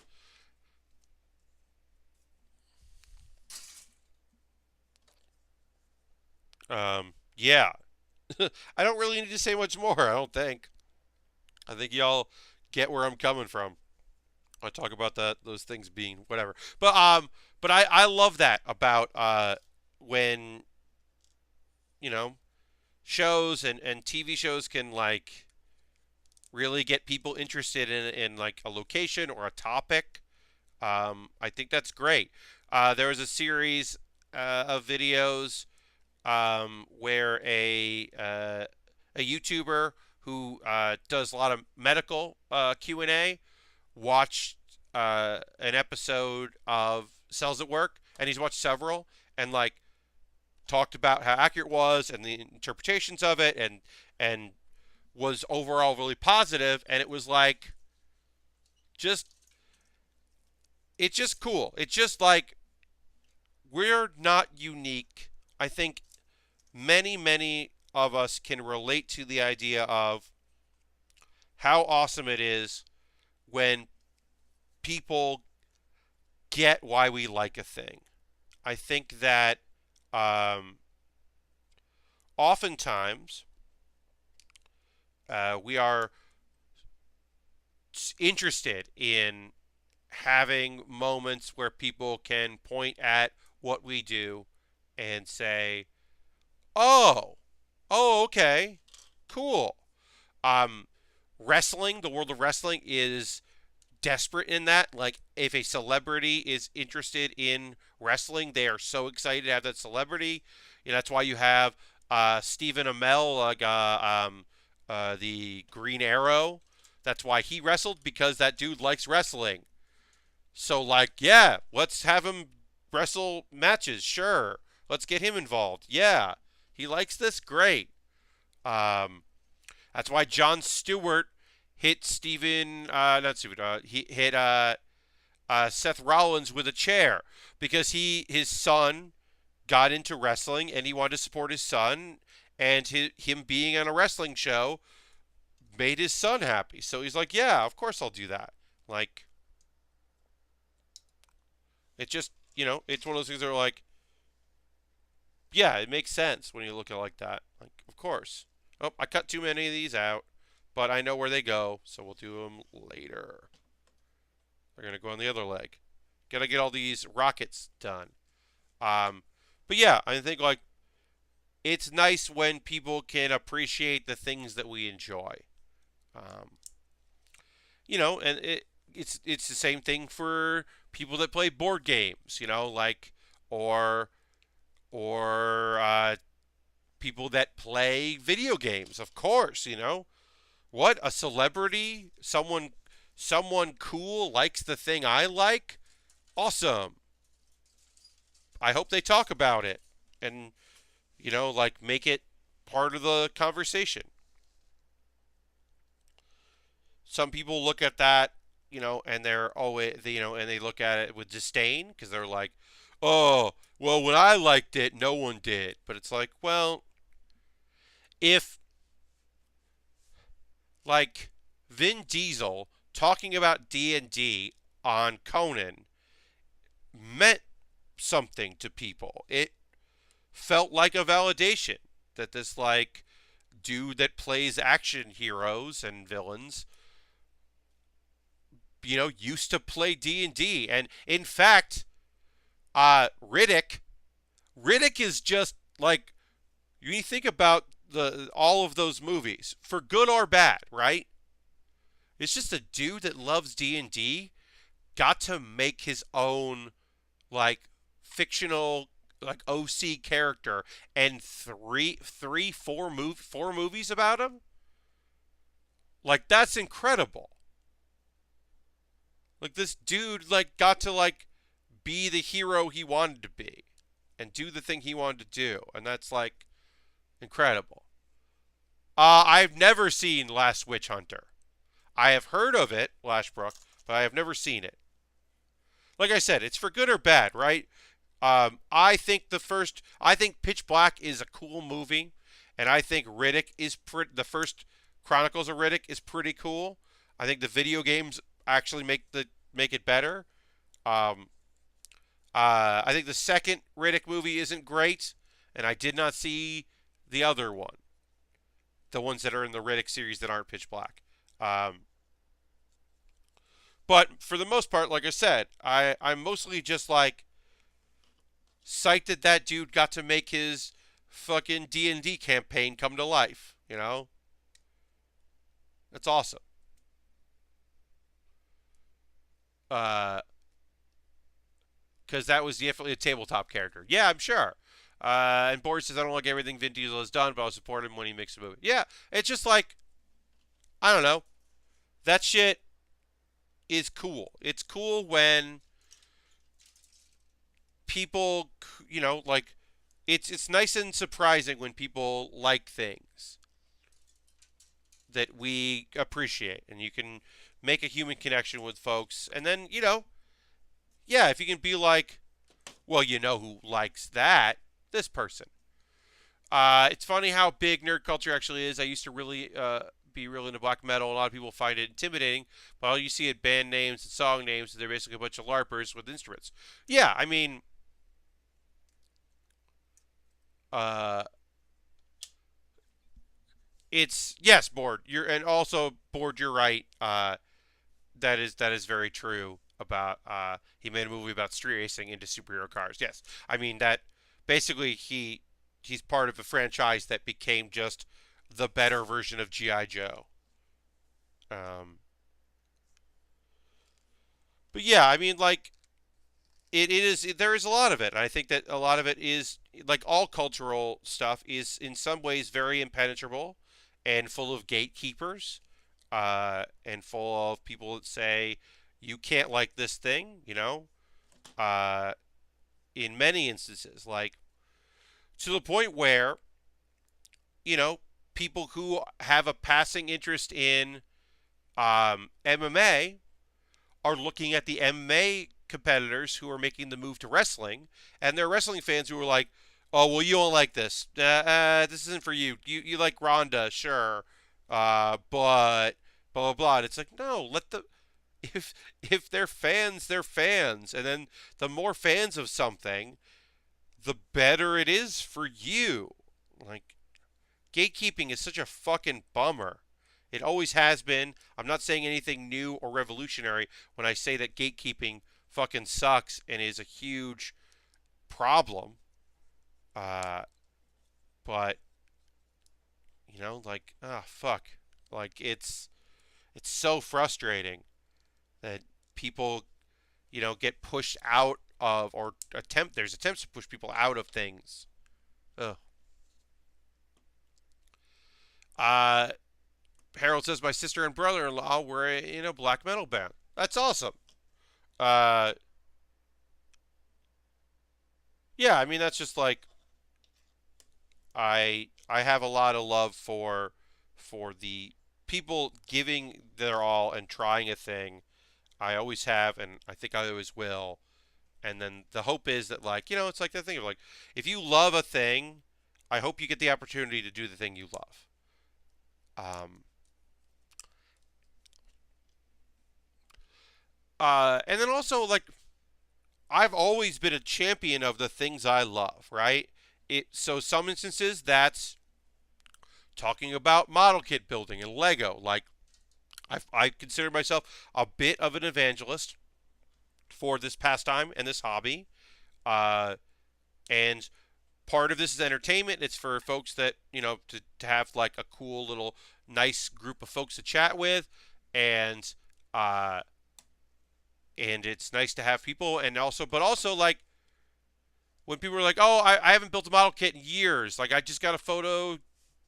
Yeah. I don't really need to say much more, I don't think. I think y'all get where I'm coming from. I talk about those things being whatever. But I love that about when, you know, shows and TV shows can like really get people interested in like a location or a topic. I think that's great. There was a series of videos where a YouTuber who does a lot of medical Q&A watched an episode of Cells at Work, and he's watched several, and like talked about how accurate it was and the interpretations of it, and was overall really positive, and it was like just it's just cool. It's just like we're not unique. I think many of us can relate to the idea of how awesome it is when people get why we like a thing. I think that um, oftentimes we are interested in having moments where people can point at what we do and say, "Oh, oh, okay, cool." Um, Wrestling, the world of wrestling is desperate in that. Like, if a celebrity is interested in wrestling, they are so excited to have that celebrity. That's why you have Stephen Amell, like the Green Arrow. That's why he wrestled, because that dude likes wrestling. So, like, yeah, let's have him wrestle matches. Sure, let's get him involved. Yeah, he likes this. Great. Um, that's why Jon Stewart hit not Stephen, he hit Seth Rollins with a chair because his son got into wrestling and he wanted to support his son, and him being on a wrestling show made his son happy. So he's like, yeah, of course I'll do that. Like, it just, it's one of those things that are like, yeah, it makes sense when you look at it like that. Like, of course. Oh, I cut too many of these out, but I know where they go, so we'll do them later. They're going to go on the other leg. Got to get all these rockets done. But yeah, I think, like, it's nice when people can appreciate the things that we enjoy. Um, and it's the same thing for people that play board games, like, or people that play video games. Of course, what, a celebrity, someone cool likes the thing I like. Awesome. I hope they talk about it and like, make it part of the conversation. Some people look at that, and they're always, and they look at it with disdain because they're like, "Oh, well, when I liked it, no one did." But it's like, well, if, like, Vin Diesel talking about D&D on Conan meant something to people, it felt like a validation that this, like, dude that plays action heroes and villains, used to play D&D. And in fact, Riddick is just like, you think about all of those movies, for good or bad, right? It's just a dude that loves D&D got to make his own, like, fictional, like, OC character, and four movies about him. Like, that's incredible. Like, this dude, like, got to, like, be the hero he wanted to be and do the thing he wanted to do, and that's, like, incredible. I've never seen Last Witch Hunter. I have heard of it, Lashbrook, but I have never seen it. Like I said, it's for good or bad, right? I think Pitch Black is a cool movie, and I think Riddick is the first Chronicles of Riddick is pretty cool. I think the video games actually make it better. Um, I think the second Riddick movie isn't great, and I did not see the other one, the ones that are in the Riddick series that aren't Pitch Black. But for the most part, like I said, I'm mostly just, like, psyched that dude got to make his fucking D&D campaign come to life. That's awesome. Because that was definitely a tabletop character. Yeah, I'm sure. And Boris says, I don't like everything Vin Diesel has done, but I'll support him when he makes a movie. Yeah, it's just like, I don't know. That shit is cool. It's cool when people, like, it's nice and surprising when people like things that we appreciate, and you can make a human connection with folks. And then, yeah, if you can be like, well, who likes that? This person. It's funny how big nerd culture actually is. I used to really be really into black metal. A lot of people find it intimidating, but all you see at band names and song names, they're basically a bunch of larpers with instruments. Yeah, I mean, uh, it's yes, bored. You're and also bored. You're right. That is very true about he made a movie about street racing into superhero cars. Yes, I mean that basically he's part of a franchise that became just the better version of GI Joe. Um, but yeah, I mean like it is there is a lot of it. And I think that a lot of it is like all cultural stuff is in some ways very impenetrable and full of gatekeepers and full of people that say you can't like this thing, uh, in many instances, like to the point where you know people who have a passing interest in MMA are looking at the MMA competitors who are making the move to wrestling, and they're wrestling fans who are like, "Oh, well, you don't like this. This isn't for you. You like Ronda, sure, but blah blah blah." And it's like, no, let the if they're fans, they're fans, and then the more fans of something, the better it is for you. Like gatekeeping is such a fucking bummer. It always has been. I'm not saying anything new or revolutionary when I say that gatekeeping fucking sucks and is a huge problem. Uh, but like, ah, fuck. Like it's so frustrating that people, get pushed out of or there's attempts to push people out of things. Ugh. Uh, Harold says my sister and brother-in-law were in a black metal band. That's awesome. Uh, yeah, I mean that's just like I have a lot of love for the people giving their all and trying a thing. I always have, and I think I always will. And then the hope is that like it's like the thing of like if you love a thing, I hope you get the opportunity to do the thing you love. Um, and then also like I've always been a champion of the things I love, right? So some instances that's talking about model kit building and Lego. Like I consider myself a bit of an evangelist for this pastime and this hobby. Uh, and part of this is entertainment. It's for folks that to have like a cool little nice group of folks to chat with, and uh, and it's nice to have people, and also but also like when people are like, oh, I haven't built a model kit in years. Like I just got a photo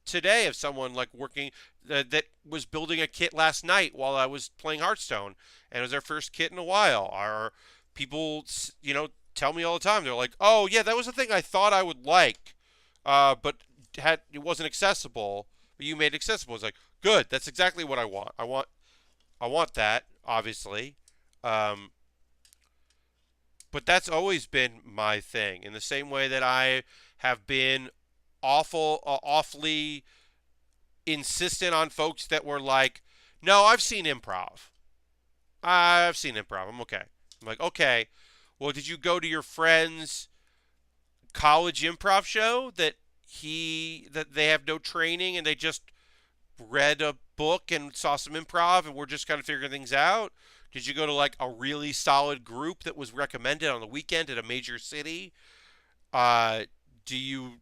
today of someone like working that was building a kit last night while I was playing Hearthstone, and it was their first kit in a while. Our people, tell me all the time. They're like, "Oh yeah, that was the thing I thought I would like, but it wasn't accessible. But you made it accessible." It's like, good. That's exactly what I want. I want that, obviously. Um, but that's always been my thing. In the same way that I have been awfully insistent on folks that were like, no, I've seen improv. I've seen improv. I'm okay. I'm like, okay. Well, did you go to your friend's college improv show that they have no training and they just read a book and saw some improv and we're just kind of figuring things out? Did you go to like a really solid group that was recommended on the weekend at a major city? Do you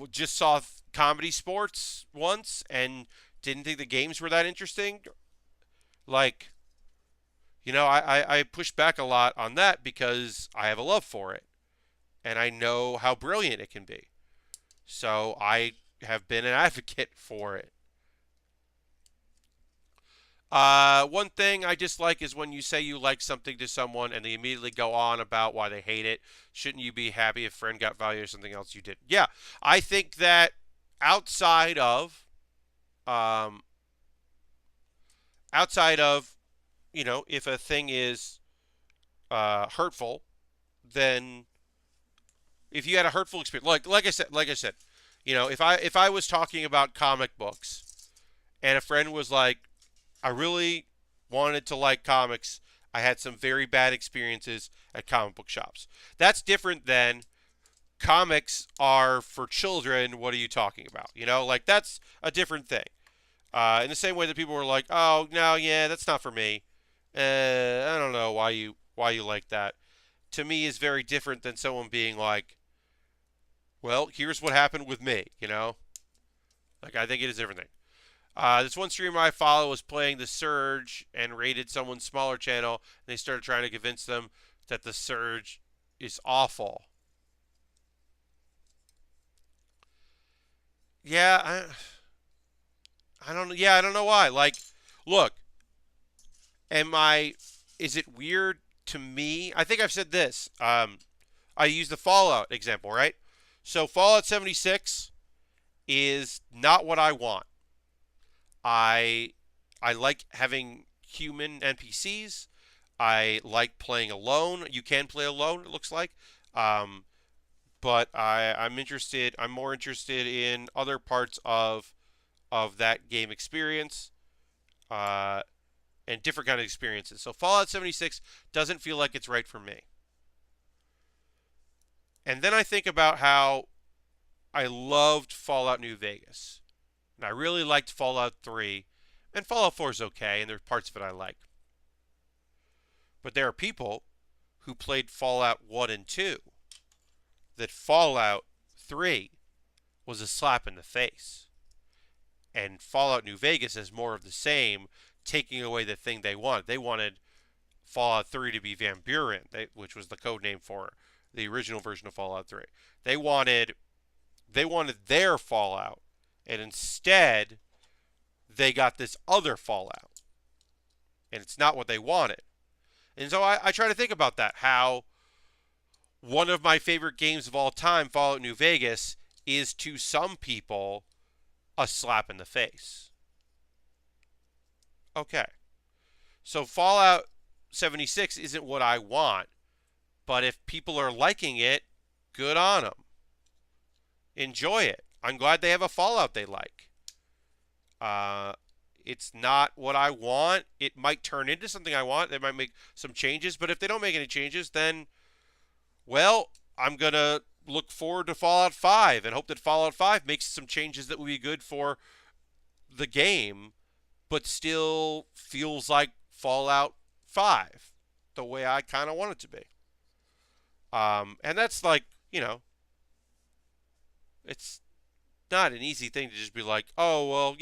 just saw comedy sports once and didn't think the games were that interesting? Like, I push back a lot on that because I have a love for it and I know how brilliant it can be. So I have been an advocate for it. One thing I dislike is when you say you like something to someone and they immediately go on about why they hate it. Shouldn't you be happy if a friend got value or something else you did? Yeah, I think that outside of, um, outside of, if a thing is hurtful, then if you had a hurtful experience, like I said, If I was talking about comic books and a friend was like, I really wanted to like comics, I had some very bad experiences at comic book shops. That's different than comics are for children. What are you talking about? Like that's a different thing. In the same way that people were like, oh no, yeah, that's not for me. I don't know why you like that. To me, is very different than someone being like, well, here's what happened with me. Like I think it is a different thing. This one streamer I follow was playing The Surge and raided someone's smaller channel, and they started trying to convince them that The Surge is awful. Yeah, I don't. Yeah, I don't know why. Like, look, am I? Is it weird to me? I think I've said this. I use the Fallout example, right? So Fallout 76 is not what I want. I I like having human NPCs. I like playing alone. You can play alone, it looks like. Um, but I'm interested. I'm more interested in other parts of that game experience, uh, and different kind of experiences. So Fallout 76 doesn't feel like it's right for me. And then I think about how I loved Fallout New Vegas, and I really liked Fallout 3, and Fallout 4 is okay, and there's parts of it I like. But there are people who played Fallout 1 and 2 that Fallout 3 was a slap in the face. And Fallout New Vegas is more of the same, taking away the thing they wanted. They wanted Fallout 3 to be Van Buren, which was the code name for the original version of Fallout 3. They wanted their Fallout, and instead they got this other Fallout, and it's not what they wanted. And so I try to think about that. How one of my favorite games of all time, Fallout New Vegas, is to some people a slap in the face. Okay. So Fallout 76 isn't what I want, but if people are liking it, good on them. Enjoy it. I'm glad they have a Fallout they like. It's not what I want. It might turn into something I want. They might make some changes, but if they don't make any changes, then, well, I'm going to look forward to Fallout 5 and hope that Fallout 5 makes some changes that will be good for the game, but still feels like Fallout 5 the way I kind of want it to be. And that's like, it's not an easy thing to just be like, oh, well,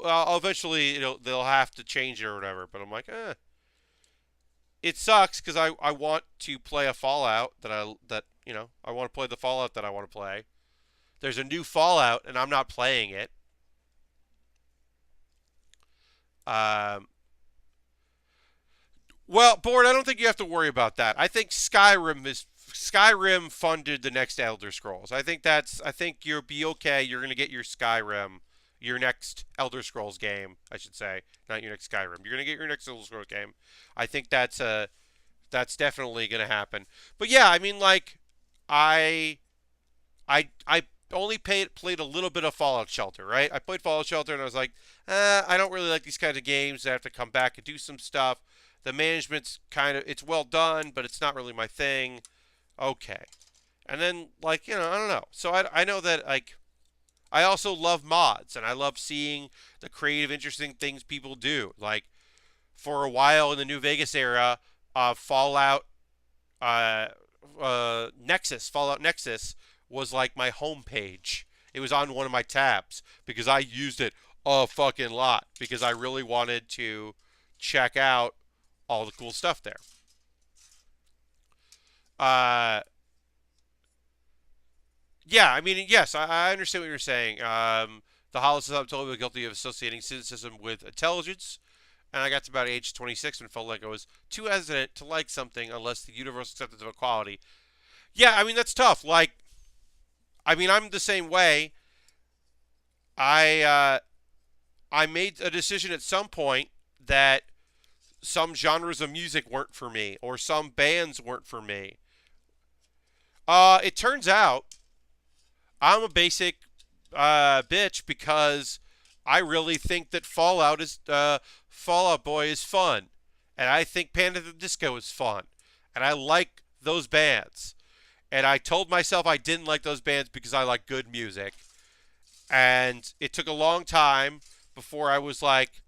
I'll eventually, they'll have to change it or whatever. But I'm like, it sucks because I want to play a Fallout I want to play the Fallout that I want to play. There's a new Fallout and I'm not playing it. Well, Board, I don't think you have to worry about that. I think Skyrim funded the next Elder Scrolls. I think you'll be okay. You're going to get your Skyrim, your next Elder Scrolls game, I should say, not your next Skyrim. You're going to get your next Elder Scrolls game. I think that's definitely going to happen. But yeah, I mean, like, I only played a little bit of Fallout Shelter, right? I played Fallout Shelter and I was like, I don't really like these kinds of games. I have to come back and do some stuff. The management's it's well done, but it's not really my thing. Okay. And then, like, I don't know. So I know that, like, I also love mods, and I love seeing the creative, interesting things people do. Like, for a while in the New Vegas era, Fallout Nexus was like my homepage. It was on one of my tabs because I used it a fucking lot because I really wanted to check out all the cool stuff there. Yeah, I mean, yes, I understand what you're saying. The Hollow says I'm totally guilty of associating cynicism with intelligence, and I got to about age 26 and felt like I was too hesitant to like something unless the universal acceptance of equality. Yeah, I mean, that's tough. Like, I mean, I'm the same way. I made a decision at some point that some genres of music weren't for me, or some bands weren't for me. It turns out I'm a basic bitch because I really think that Fallout Boy is fun, and I think Panda the Disco is fun, and I like those bands. And I told myself I didn't like those bands because I like good music, and it took a long time before I was like,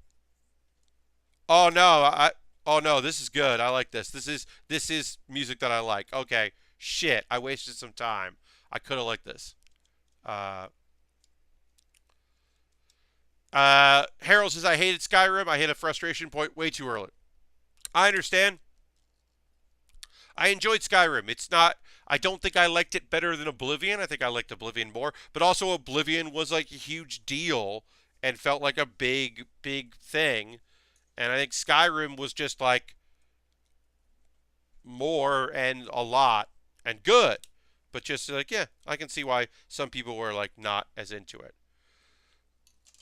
oh no, oh no, this is good. I like this. This is music that I like. Okay, shit, I wasted some time. I could have liked this. Uh, Harold says I hated Skyrim. I hit a frustration point way too early. I understand. I enjoyed Skyrim. It's not. I don't think I liked it better than Oblivion. I think I liked Oblivion more. But also, Oblivion was like a huge deal and felt like a big, big thing. And I think Skyrim was just like more and a lot and good. But just like, yeah, I can see why some people were like not as into it.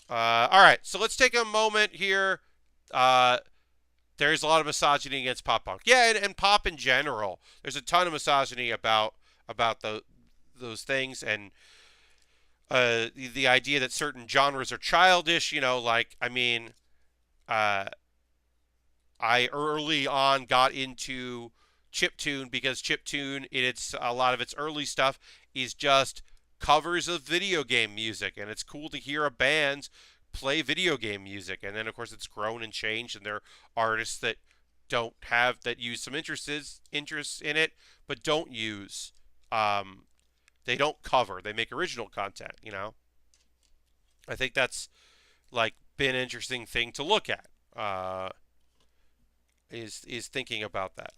All right, so let's take a moment here. Uh, there's a lot of misogyny against pop punk. Yeah, and pop in general. There's a ton of misogyny about those things and the idea that certain genres are childish. You know, like I mean, uh, I early on got into chiptune because chiptune, it's a lot of its early stuff is just covers of video game music, and it's cool to hear a band play video game music. And then of course it's grown and changed, and there are artists that don't have that use some interests in it, but don't use um, they don't cover. They make original content. You know, I think that's like been an interesting thing to look at. Is thinking about that.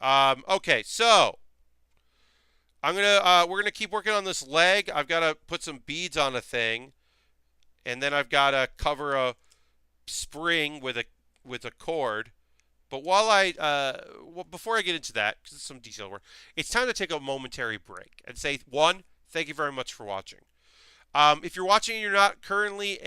Okay, so we're gonna keep working on this leg. I've got to put some beads on a thing, and then I've got to cover a spring with a cord. But before I get into that, because it's some detail work, it's time to take a momentary break and say one, thank you very much for watching. If you're watching and you're not currently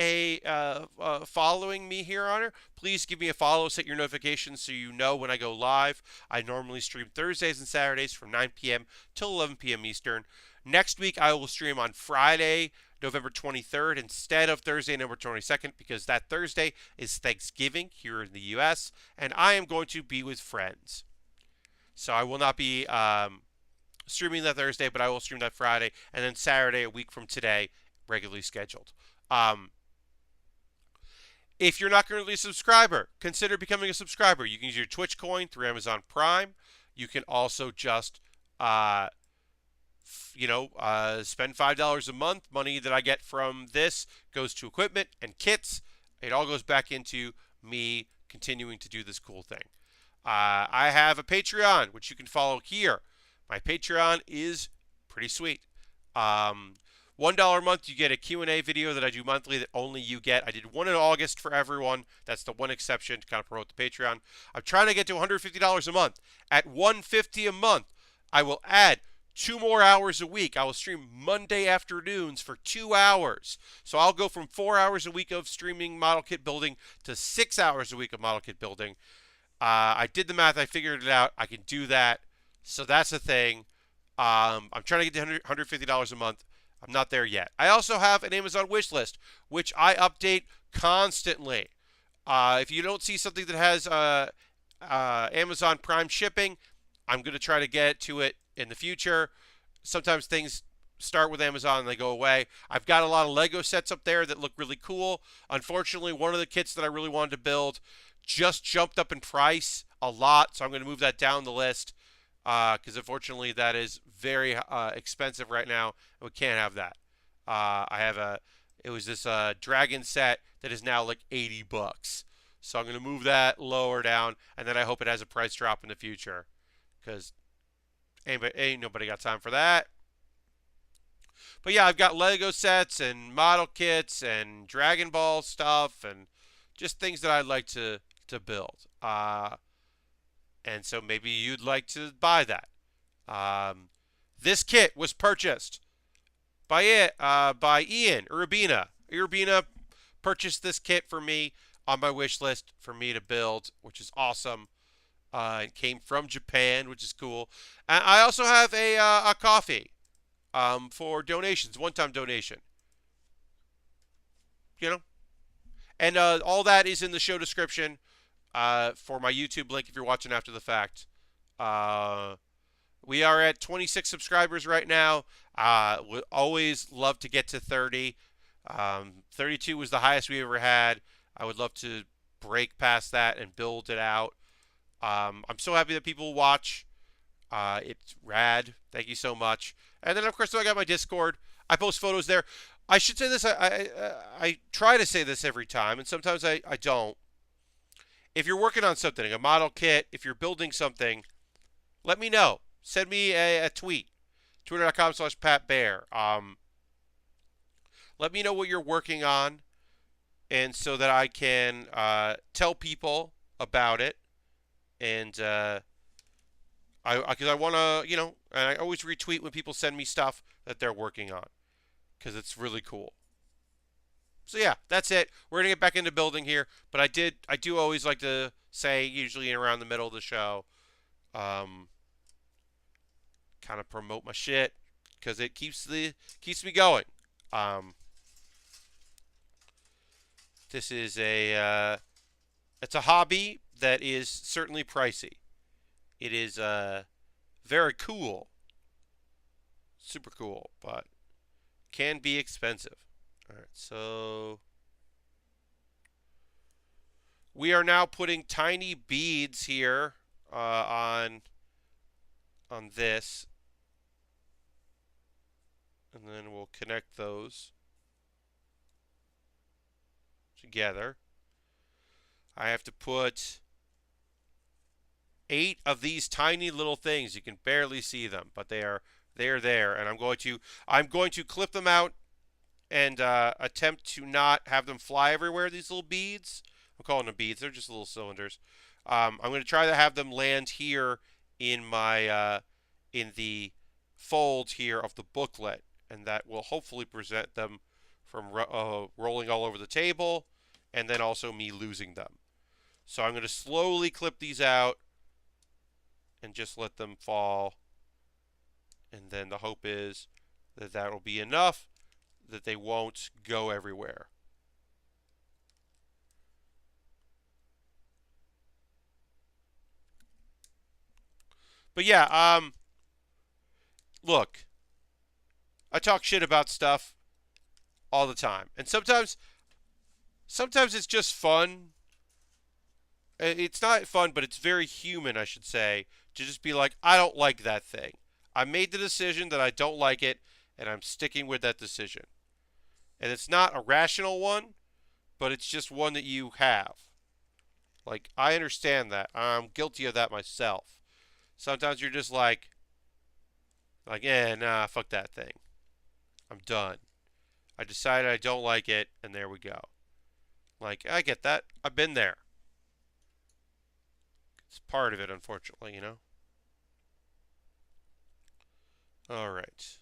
following me here on here, please give me a follow, set your notifications so you know when I go live. I normally stream Thursdays and Saturdays from 9 p.m. till 11 p.m. Eastern. Next week, I will stream on Friday, November 23rd, instead of Thursday, November 22nd, because that Thursday is Thanksgiving here in the U.S., and I am going to be with friends. So I will not be streaming that Thursday, but I will stream that Friday, and then Saturday, a week from today, regularly scheduled. If you're not currently a subscriber, consider becoming a subscriber. You can use your Twitch coin through Amazon Prime. You can also just, spend $5 a month. Money that I get from this goes to equipment and kits. It all goes back into me continuing to do this cool thing. I have a Patreon, which you can follow here. My Patreon is pretty sweet. $1 a month, you get a Q&A video that I do monthly that only you get. I did one in August for everyone. That's the one exception to kind of promote the Patreon. I'm trying to get to $150 a month. At $150 a month, I will add 2 more hours a week. I will stream Monday afternoons for 2 hours. So I'll go from 4 hours a week of streaming model kit building to 6 hours a week of model kit building. I did the math. I figured it out. I can do that. So that's the thing. I'm trying to get to $150 a month. I'm not there yet. I also have an Amazon wish list, which I update constantly. If you don't see something that has Amazon Prime shipping, I'm going to try to get to it in the future. Sometimes things start with Amazon and they go away. I've got a lot of Lego sets up there that look really cool. Unfortunately, one of the kits that I really wanted to build just jumped up in price a lot, so I'm going to move that down the list. Because unfortunately that is very expensive right now, and we can't have that. It was this dragon set that is now like $80, so I'm gonna move that lower down, and then I hope it has a price drop in the future, because ain't nobody got time for that. But yeah, I've got Lego sets and model kits and Dragon Ball stuff and just things that I'd like to build. And so maybe you'd like to buy that. This kit was purchased by Ian Urbina. Urbina purchased this kit for me on my wish list for me to build, which is awesome. It came from Japan, which is cool. And I also have a coffee. for donations, one-time donation. You know, and all that is in the show description for my YouTube link if you're watching after the fact. Uh, we are at 26 subscribers right now. Would always love to get to 30. 32 was the highest we ever had. I would love to break past that and build it out. I'm so happy that people watch. It's rad. Thank you so much. And then, of course, I got my Discord. I post photos there. I should say this. I try to say this every time, and sometimes I don't. If you're working on something, a model kit, if you're building something, let me know. Send me a tweet. Twitter.com/PatBear. Let me know what you're working on, and so that I can tell people about it. And because I want to, and I always retweet when people send me stuff that they're working on, because it's really cool. So yeah, that's it. We're gonna get back into building here, but I do always like to say, usually around the middle of the show, kind of promote my shit because it keeps me going. Um, this is it's a hobby that is certainly pricey. It is very cool, super cool, but can be expensive. All right, so we are now putting tiny beads here on this, and then we'll connect those together. I have to put 8 of these tiny little things. You can barely see them, but they're there, and I'm going to clip them out and attempt to not have them fly everywhere. These little beads, I'm calling them beads. They're just little cylinders. I'm going to try to have them land here in my in the fold here of the booklet, and that will hopefully prevent them from rolling all over the table, and then also me losing them. So I'm going to slowly clip these out and just let them fall, and then the hope is that that'll be enough that they won't go everywhere. But yeah, look, I talk shit about stuff all the time, and sometimes it's just fun. It's not fun, but it's very human, I should say, to just be like, I don't like that thing. I made the decision that I don't like it, and I'm sticking with that decision. And it's not a rational one, but it's just one that you have. Like, I understand that. I'm guilty of that myself. Sometimes you're just like, nah, fuck that thing. I'm done. I decided I don't like it, and there we go. Like, I get that. I've been there. It's part of it, unfortunately, All right.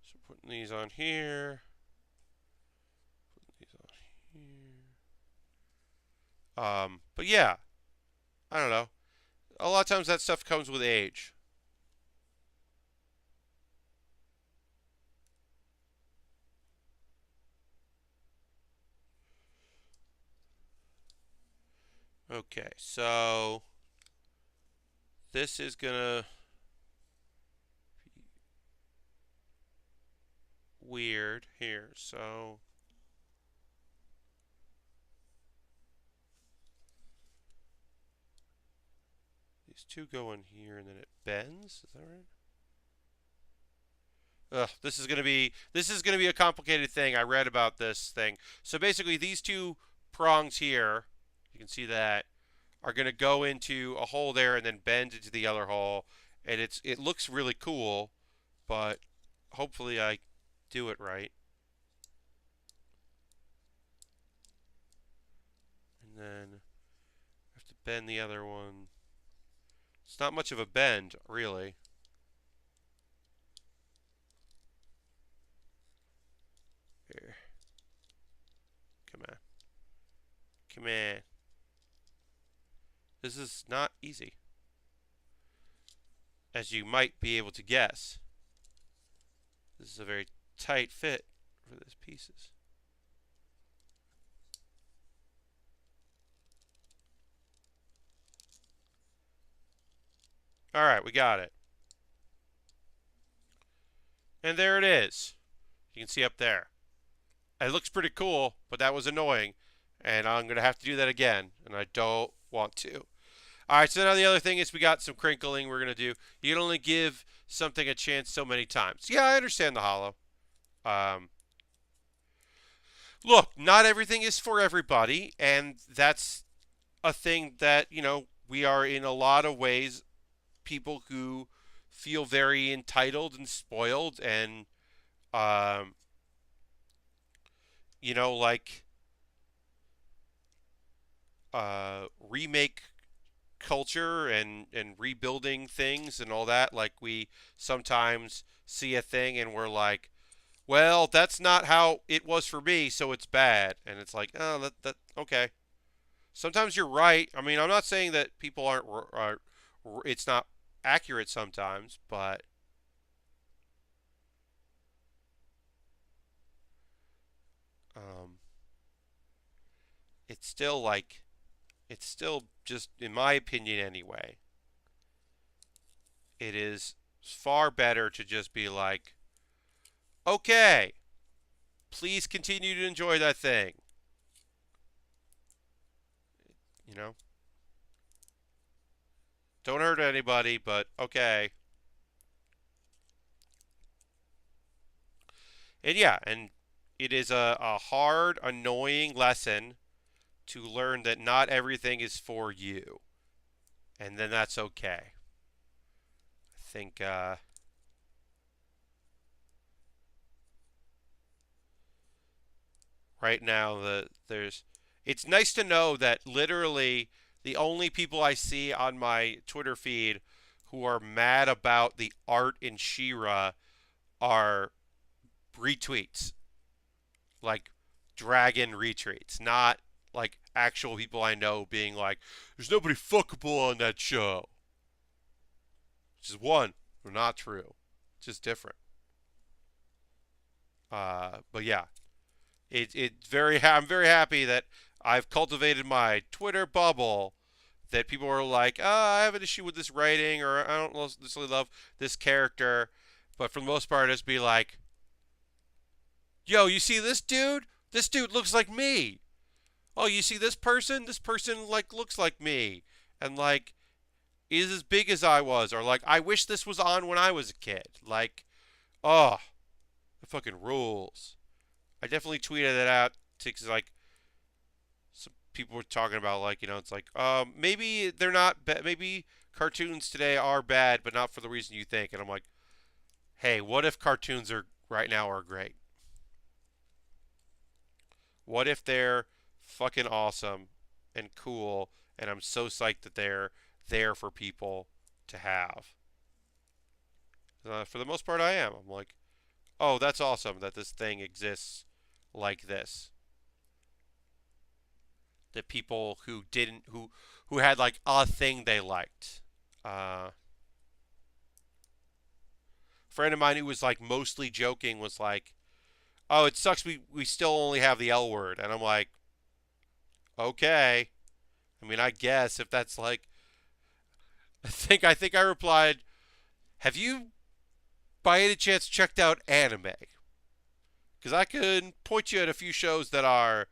So putting these on here. Putting these on here. But yeah, I don't know. A lot of times that stuff comes with age. Okay, so this is gonna be weird here. So these two go in here and then it bends. Is that right? Ugh, this is gonna be a complicated thing. I read about this thing. So basically, these two prongs here, you can see that, are gonna go into a hole there and then bend into the other hole, and it looks really cool, but hopefully I do it right. And then I have to bend the other one. It's not much of a bend, really. Here. Come on. Come on. This is not easy. as you might be able to guess. This is a very tight fit for these pieces. Alright, we got it. And there it is. You can see up there. It looks pretty cool, but that was annoying. And I'm going to have to do that again. And I don't want to. Alright, so now the other thing is we got some crinkling we're going to do. You can only give something a chance so many times. Yeah, I understand the hollow. Look, not everything is for everybody. And that's a thing that, we are in a lot of ways people who feel very entitled and spoiled and um, like remake culture and rebuilding things and all that. Like we sometimes see a thing and we're like, well, that's not how it was for me, so it's bad. And it's like, oh, that okay. Sometimes you're right. I mean, I'm not saying that people aren't it's not accurate sometimes, but um, it's still like it's still just, in my opinion anyway, it is far better to just be like, okay, please continue to enjoy that thing. You know, don't hurt anybody, but okay. And yeah, and it is a hard, annoying lesson to learn that not everything is for you. And then that's okay. I think right now it's nice to know that literally the only people I see on my Twitter feed who are mad about the art in She-Ra are retweets, like dragon retweets, not like actual people I know being like, "There's nobody fuckable on that show," which is one, not true, just different. But yeah, I'm very happy that I've cultivated my Twitter bubble. That people are like, I have an issue with this writing, or I don't necessarily love this character, but for the most part, it's be like, yo, you see this dude? This dude looks like me. Oh, you see this person? This person like looks like me, and like is as big as I was, or like I wish this was on when I was a kid. Like, oh, it fucking rules. I definitely tweeted it out because like some people were talking about like it's like maybe they're not maybe cartoons today are bad, but not for the reason you think. And I'm like, hey, what if cartoons are right now are great? What if they're fucking awesome and cool, and I'm so psyched that they're there for people to have? For the most part, I am. I'm like, oh, that's awesome that this thing exists like this. That people who didn't, who had like a thing they liked. A friend of mine who was like mostly joking was like, oh, it sucks we still only have the L word. And I'm like, okay. I mean, I guess if that's like, I think I replied, have you by any chance checked out anime? Because I can point you at a few shows that are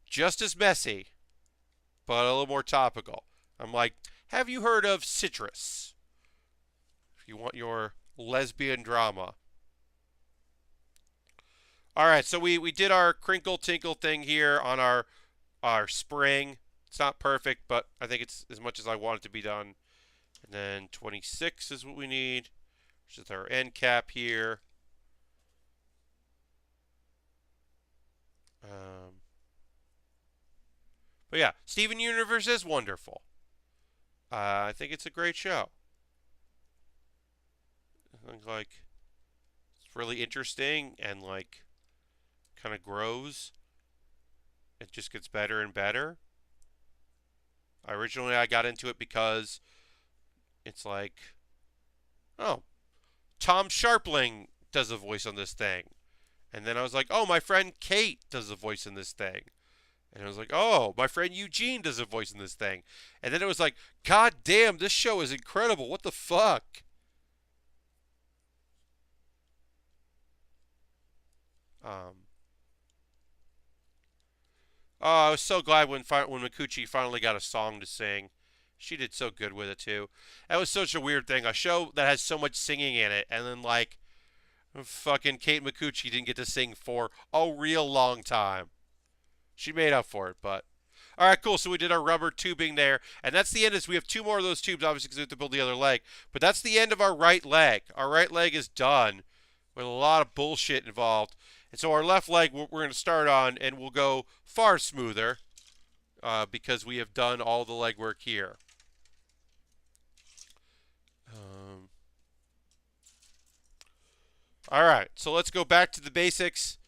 just as messy, but a little more topical. I'm like, have you heard of Citrus? If you want your lesbian drama. All right, so we did our crinkle tinkle thing here on our spring. It's not perfect, but I think it's as much as I want it to be done. And then 26 is what we need, which is our end cap here. Um, but yeah, Steven Universe is wonderful. I think it's a great show. I think like it's really interesting and like kind of grows. It just gets better and better. I got into it because It's like, oh, Tom Sharpling does a voice on this thing. And then I was like, oh, my friend Kate does a voice in this thing. And I was like, oh, my friend Eugene does a voice in this thing. And then it was like, God damn, this show is incredible. What the fuck? Um, oh, I was so glad when Mikuchi finally got a song to sing. She did so good with it too. That was such a weird thing. A show that has so much singing in it, and then like fucking Kate Mikuchi didn't get to sing for a real long time. She made up for it, but all right, cool. So we did our rubber tubing there, and that's the end. Is we have two more of those tubes, obviously, because we have to build the other leg. But that's the end of our right leg. Our right leg is done with a lot of bullshit involved, and so our left leg we're going to start on, and we'll go far smoother because we have done all the legwork here. Um, all right, so let's go back to the basics.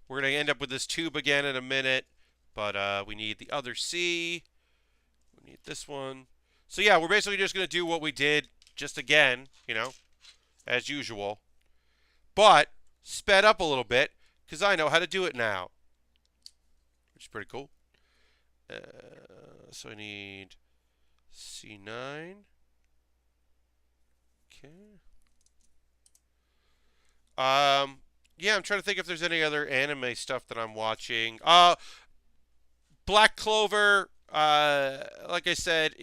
We're going to end up with this tube again in a minute, but we need the other C. We need this one. So yeah, we're basically just going to do what we did just again, as usual. But sped up a little bit because I know how to do it now, which is pretty cool. So I need C9. Okay. Yeah, I'm trying to think if there's any other anime stuff that I'm watching. Black Clover. Like I said,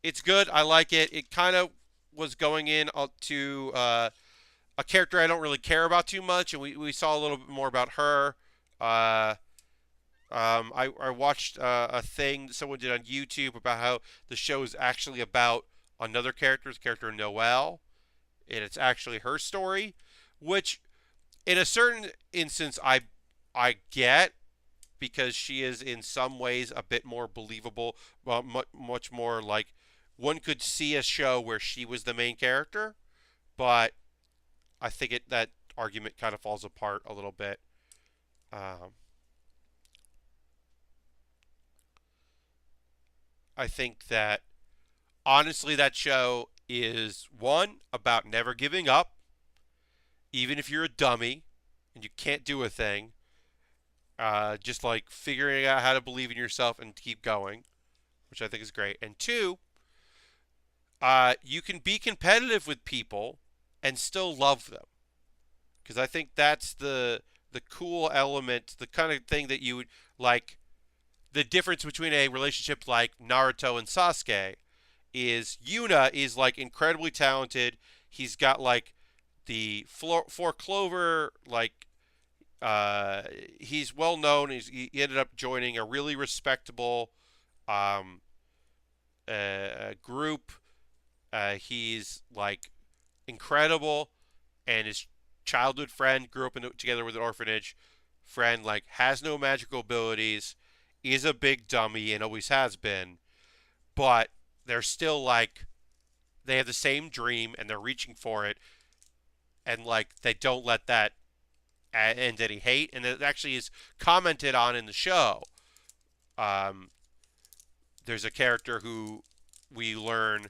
it's good. I like it. It kind of was going in to a character I don't really care about too much, and we saw a little bit more about her. I watched a thing someone did on YouTube about how the show is actually about another character, the character Noelle, and it's actually her story, which in a certain instance I get because she is in some ways a bit more believable, well, much more like one could see a show where she was the main character, but I think that argument kind of falls apart a little bit. Um, I think that honestly, that show is one about never giving up, even if you're a dummy and you can't do a thing. Just like figuring out how to believe in yourself and keep going, which I think is great. And two, you can be competitive with people and still love them, because I think that's the cool element, the kind of thing that you would like. The difference between a relationship like Naruto and Sasuke is Yuna is like incredibly talented. He's got like the four Clover like he's well known. He ended up joining a really respectable um, group. He's like incredible, and his childhood friend grew up together with an orphanage friend. Like has no magical abilities, is a big dummy, and always has been. But they're still like they have the same dream, and they're reaching for it, and like they don't let that end any hate, and it actually is commented on in the show. Um, there's a character who we learn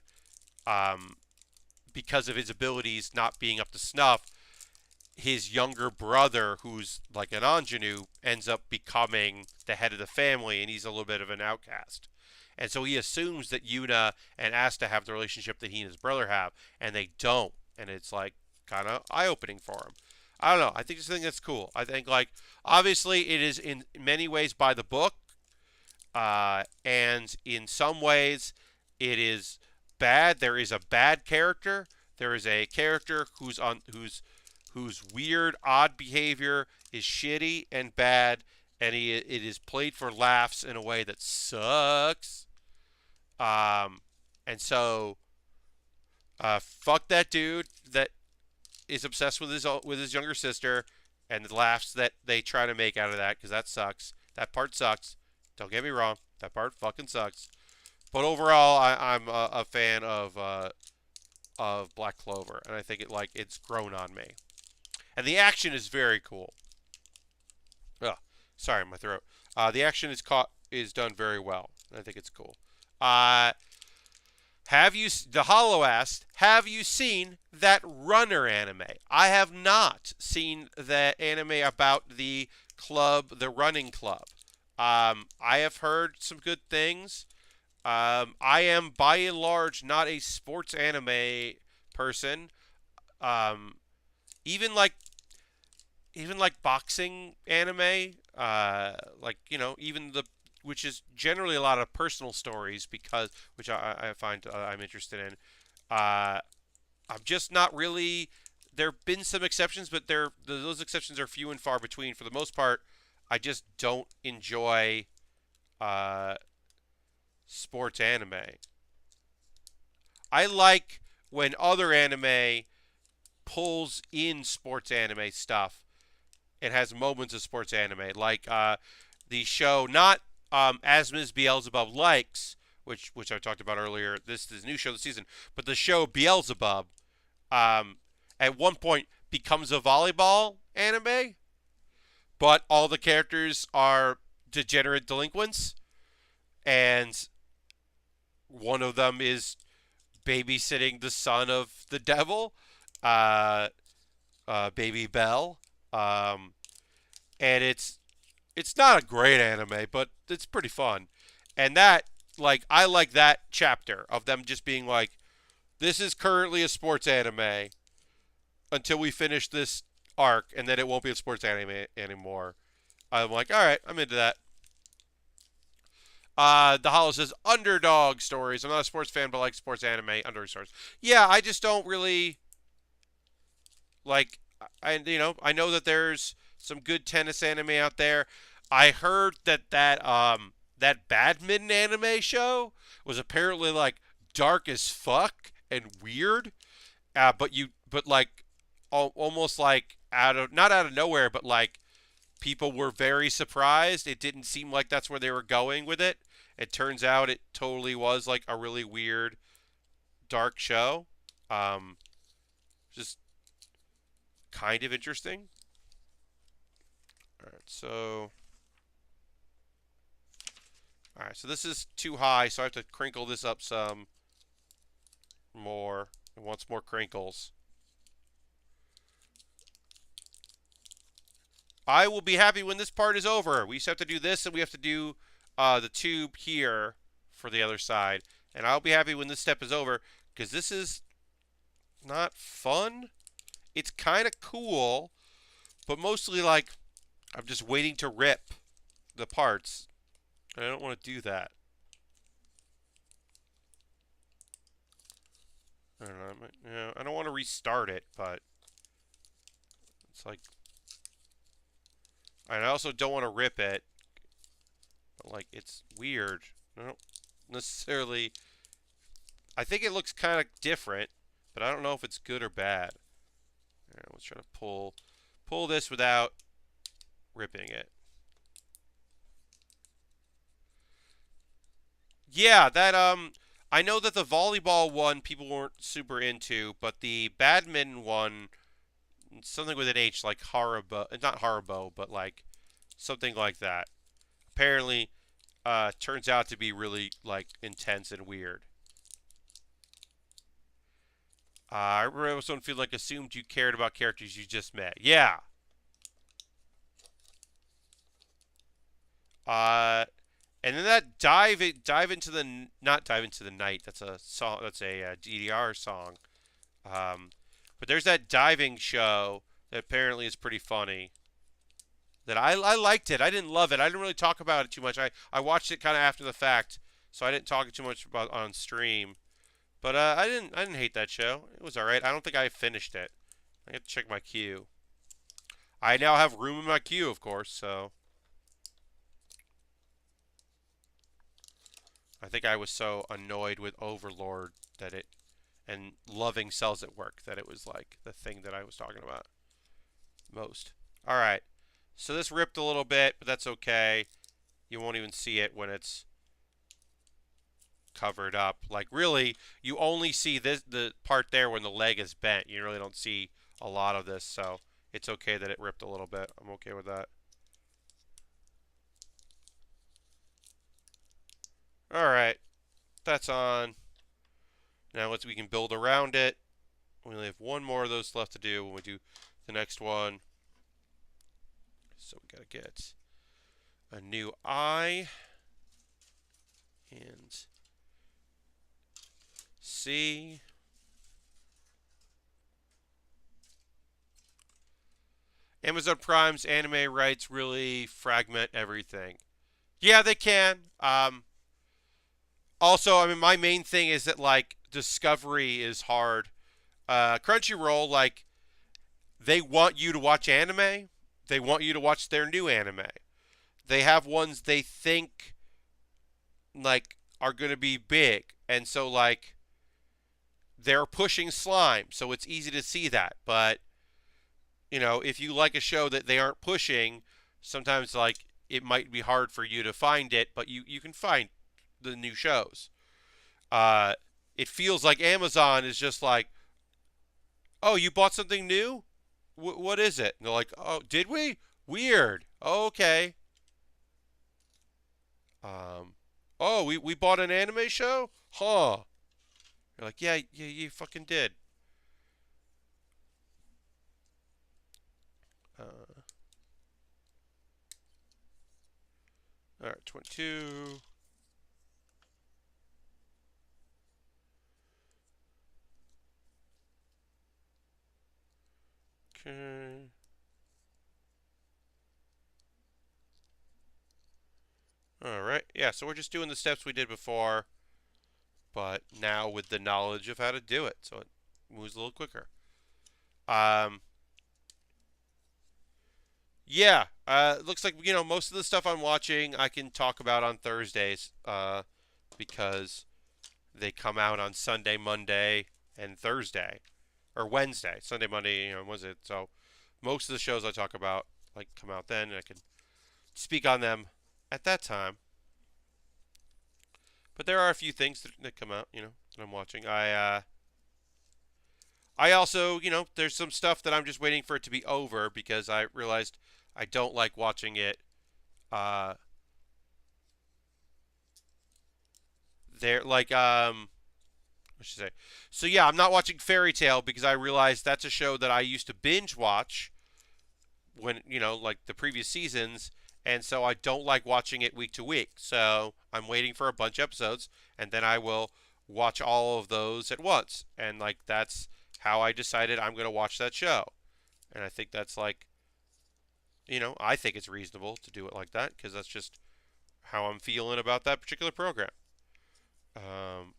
um, because of his abilities not being up to snuff, his younger brother, who's like an ingenue, ends up becoming the head of the family, and he's a little bit of an outcast. And so he assumes that Yuna and Asta have the relationship that he and his brother have, and they don't. And it's like kind of eye-opening for him. I don't know. I think that's cool. I think like obviously it is in many ways by the book, and in some ways it is bad. There is a bad character. There is a character whose weird, odd behavior is shitty and bad, and it is played for laughs in a way that sucks. And so, fuck that dude that is obsessed with his younger sister, and the laughs that they try to make out of that, because that sucks. That part sucks. Don't get me wrong. That part fucking sucks. But overall, I'm a fan of Black Clover, and I think it's grown on me. And the action is very cool. Ugh, sorry, my throat. The action is done very well. I think it's cool. The Hollow asked, have you seen that Runner anime? I have not seen that anime about the club, the running club. I have heard some good things. I am by and large not a sports anime person. Um, even like even like boxing anime, like even the which is generally a lot of personal stories because which I find I'm interested in. Uh, I'm just not really. There have been some exceptions, but those exceptions are few and far between. For the most part, I just don't enjoy uh, sports anime. I like when other anime pulls in sports anime stuff. It has moments of sports anime, like the show, not As Ms. Beelzebub Likes, which I talked about earlier. This is the new show this season, but the show Beelzebub, um, at one point becomes a volleyball anime, but all the characters are degenerate delinquents, and one of them is babysitting the son of the devil, uh, Baby Bell, um, and it's not a great anime, but it's pretty fun. And I like that chapter of them just being like, this is currently a sports anime until we finish this arc, and then it won't be a sports anime anymore. I'm like, all right, I'm into that. The Hollow says underdog stories. I'm not a sports fan, but I like sports anime underdog stories. Yeah, I just don't really like. I know that there's some good tennis anime out there. I heard that badminton anime show was apparently like dark as fuck and weird. But like almost like out of not out of nowhere, but like people were very surprised. It didn't seem like that's where they were going with it. It turns out it totally was like a really weird, dark show. Um, just kind of interesting. All right, so this is too high, so I have to crinkle this up some more. It wants more crinkles. I will be happy when this part is over. We just have to do this, and we have to do the tube here for the other side. And I'll be happy when this step is over, because this is not fun. It's kind of cool, but mostly like I'm just waiting to rip the parts. And I don't want to do that. I don't know. I don't want to restart it, but it's like I also don't want to rip it. But like it's weird. I don't necessarily. I think it looks kind of different, but I don't know if it's good or bad. All right, let's try to pull this without ripping it. Yeah, I know that the volleyball one people weren't super into, but the badminton one, something with an H, like Haribo, not Haribo, but like something like that. Apparently, turns out to be really like intense and weird. I remember someone feeling like assumed you cared about characters you just met. Yeah. Uh, and then that dive into the not dive into the night. That's a song. That's a DDR song. Um, but there's that diving show that apparently is pretty funny. That I liked it. I didn't love it. I didn't really talk about it too much. I watched it kind of after the fact, so I didn't talk too much about on stream. But I didn't hate that show. It was all right. I don't think I finished it. I have to check my queue. I now have room in my queue, of course. So I think I was so annoyed with Overlord that it and loving Cells at Work that it was like the thing that I was talking about most. All right. So this ripped a little bit, but that's okay. You won't even see it when it's covered up. Like really, you only see the part there when the leg is bent. You really don't see a lot of this, so it's okay that it ripped a little bit. I'm okay with that. All right. That's on. Now once we can build around it, we only have one more of those left to do when we do the next one. So we gotta get a new eye and C. Amazon Prime's anime rights really fragment everything. Yeah, they can. Also, I mean, my main thing is that like discovery is hard. Crunchyroll, like, they want you to watch anime. They want you to watch their new anime. They have ones they think like are going to be big, and so like they're pushing slime, so it's easy to see that. But if you like a show that they aren't pushing, sometimes like it might be hard for you to find it, but you can find the new shows. Uh, it feels like Amazon is just like, oh, you bought something new? What is it? And they're like, oh, did we? Weird. Oh, okay. Um, oh, we bought an anime show? Huh. You're like, yeah, you fucking did. Uh, all right, 22. Okay. All right. Yeah, so we're just doing the steps we did before, but now with the knowledge of how to do it, so it moves a little quicker. Um, yeah. Looks like most of the stuff I'm watching I can talk about on Thursdays, because they come out on Sunday, Monday, and Thursday, or Wednesday, Sunday, Monday, Wednesday. So most of the shows I talk about like come out then, and I can speak on them at that time. But there are a few things that come out, that I'm watching. I also, there's some stuff that I'm just waiting for it to be over because I realized I don't like watching it. Uh, there, like, what should I say? So yeah, I'm not watching Fairy Tale because I realized that's a show that I used to binge watch when, like the previous seasons, and so I don't like watching it week to week. So I'm waiting for a bunch of episodes, and then I will watch all of those at once. And like that's how I decided I'm going to watch that show. And I think that's like, I think it's reasonable to do it like that because that's just how I'm feeling about that particular program. Um,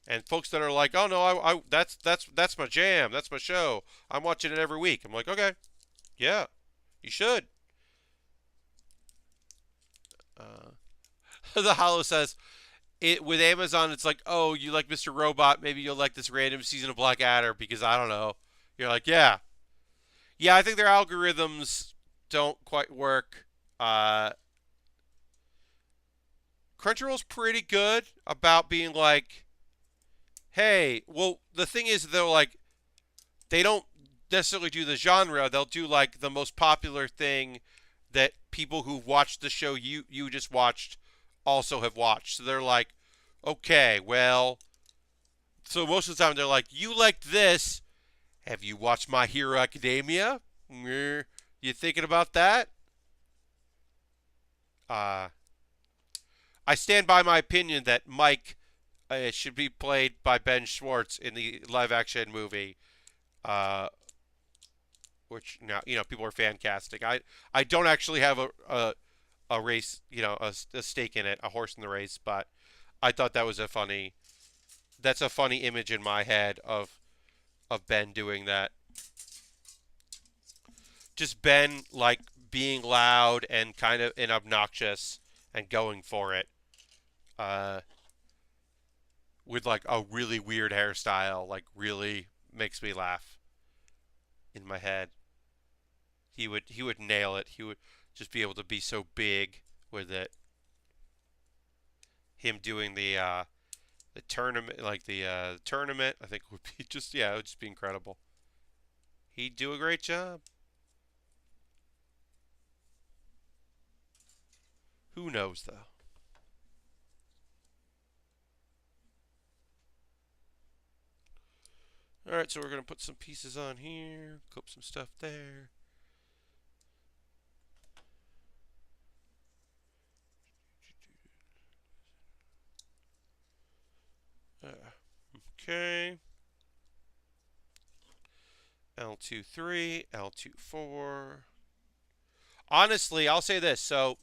and folks that are like, "Oh no, that's my jam, that's my show. I'm watching it every week." I'm like, "Okay, yeah, you should." Uh, the Hollow says it with Amazon. It's like, "Oh, you like Mr. Robot? Maybe you'll like this random season of Black Adder because I don't know." You're like, "Yeah, yeah." I think their algorithms don't quite work. Uh, Crunchyroll's pretty good about being like, "Hey, well, the thing is, they're like, they don't necessarily do the genre. They'll do like the most popular thing that people who've watched the show you just watched also have watched. So they're like, okay, well, so most of the time they're like, you liked this. Have you watched My Hero Academia? You thinking about that? Uh, I stand by my opinion that Mike should be played by Ben Schwartz in the live action movie. Uh, which now people are fan casting. I don't actually have a race, a stake in it, a horse in the race, but I thought that was a funny. That's a funny image in my head of Ben doing that. Just Ben like being loud and kind of and obnoxious and going for it. Uh, with like a really weird hairstyle, like really makes me laugh in my head. He would nail it. He would just be able to be so big with it. Him doing the tournament, like the tournament, I think would be just it would just be incredible. He'd do a great job. Who knows though? Alright, so we're going to put some pieces on here, clip some stuff there. Okay. L2-3, L2-4. Honestly, I'll say this. So,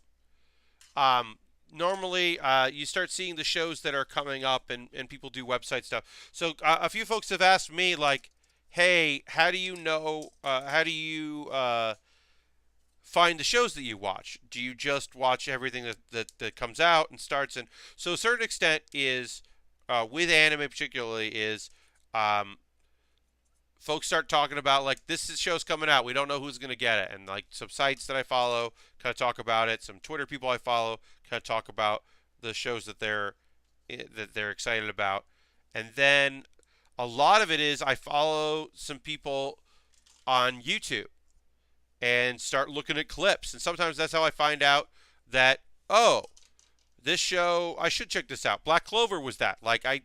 um, normally you start seeing the shows that are coming up and people do website stuff. So, a few folks have asked me, like, hey, how do you know, how do you find the shows that you watch? Do you just watch everything that comes out and starts? And so, a certain extent is, with anime particularly, is um, folks start talking about like this show's coming out. We don't know who's going to get it, and like some sites that I follow kind of talk about it. Some Twitter people I follow kind of talk about the shows that they're excited about, and then a lot of it is I follow some people on YouTube and start looking at clips, and sometimes that's how I find out that oh, this show I should check this out. Black Clover was that. Like I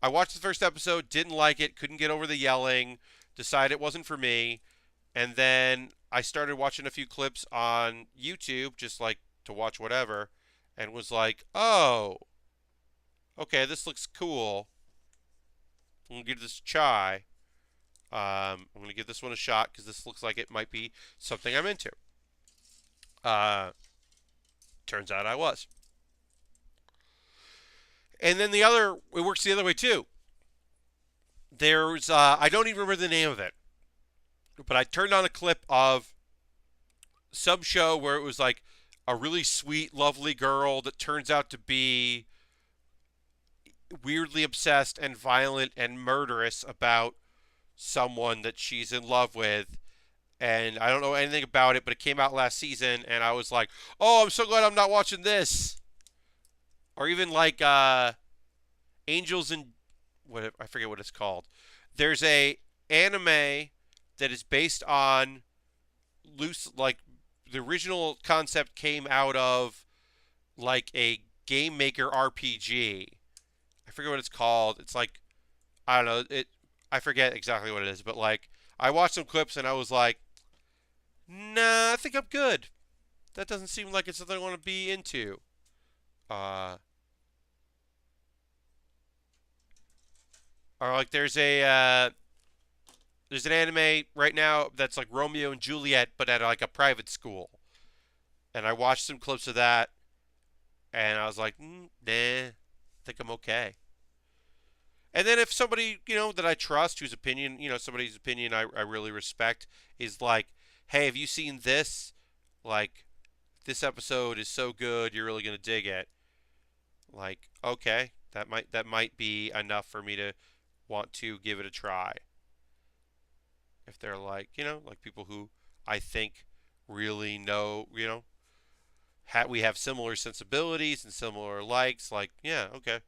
watched the first episode, didn't like it, couldn't get over the yelling, decided it wasn't for me, and then I started watching a few clips on YouTube, just like to watch whatever, and was like, oh, okay, this looks cool. I'm gonna give this a try. I'm gonna give this one a shot because this looks like it might be something I'm into. Uh, Turns out I was. And then it works the other way too. There's, I don't even remember the name of it, but I turned on a clip of some show where it was like a really sweet, lovely girl that turns out to be weirdly obsessed and violent and murderous about someone that she's in love with. And I don't know anything about it, but it came out last season, and I was like, "Oh, I'm so glad I'm not watching this." Or even like Angels and what I forget what it's called. There's a anime that is based on loose like the original concept came out of like a game maker RPG. I forget what it's called. It's like I don't know. I forget exactly what it is, but like I watched some clips and I was like, "Nah, I think I'm good. That doesn't seem like it's something I want to be into." Uh or like there's an anime right now that's like Romeo and Juliet but at like a private school. And I watched some clips of that and I was like, nah, I think I'm okay. And then if somebody, that I trust, whose opinion, somebody's opinion I really respect, is like, hey, have you seen this? Like, this episode is so good, you're really gonna dig it. Like, okay, that might be enough for me to want to give it a try. If they're like, like people who I think really know, we have similar sensibilities and similar likes, like, yeah, okay,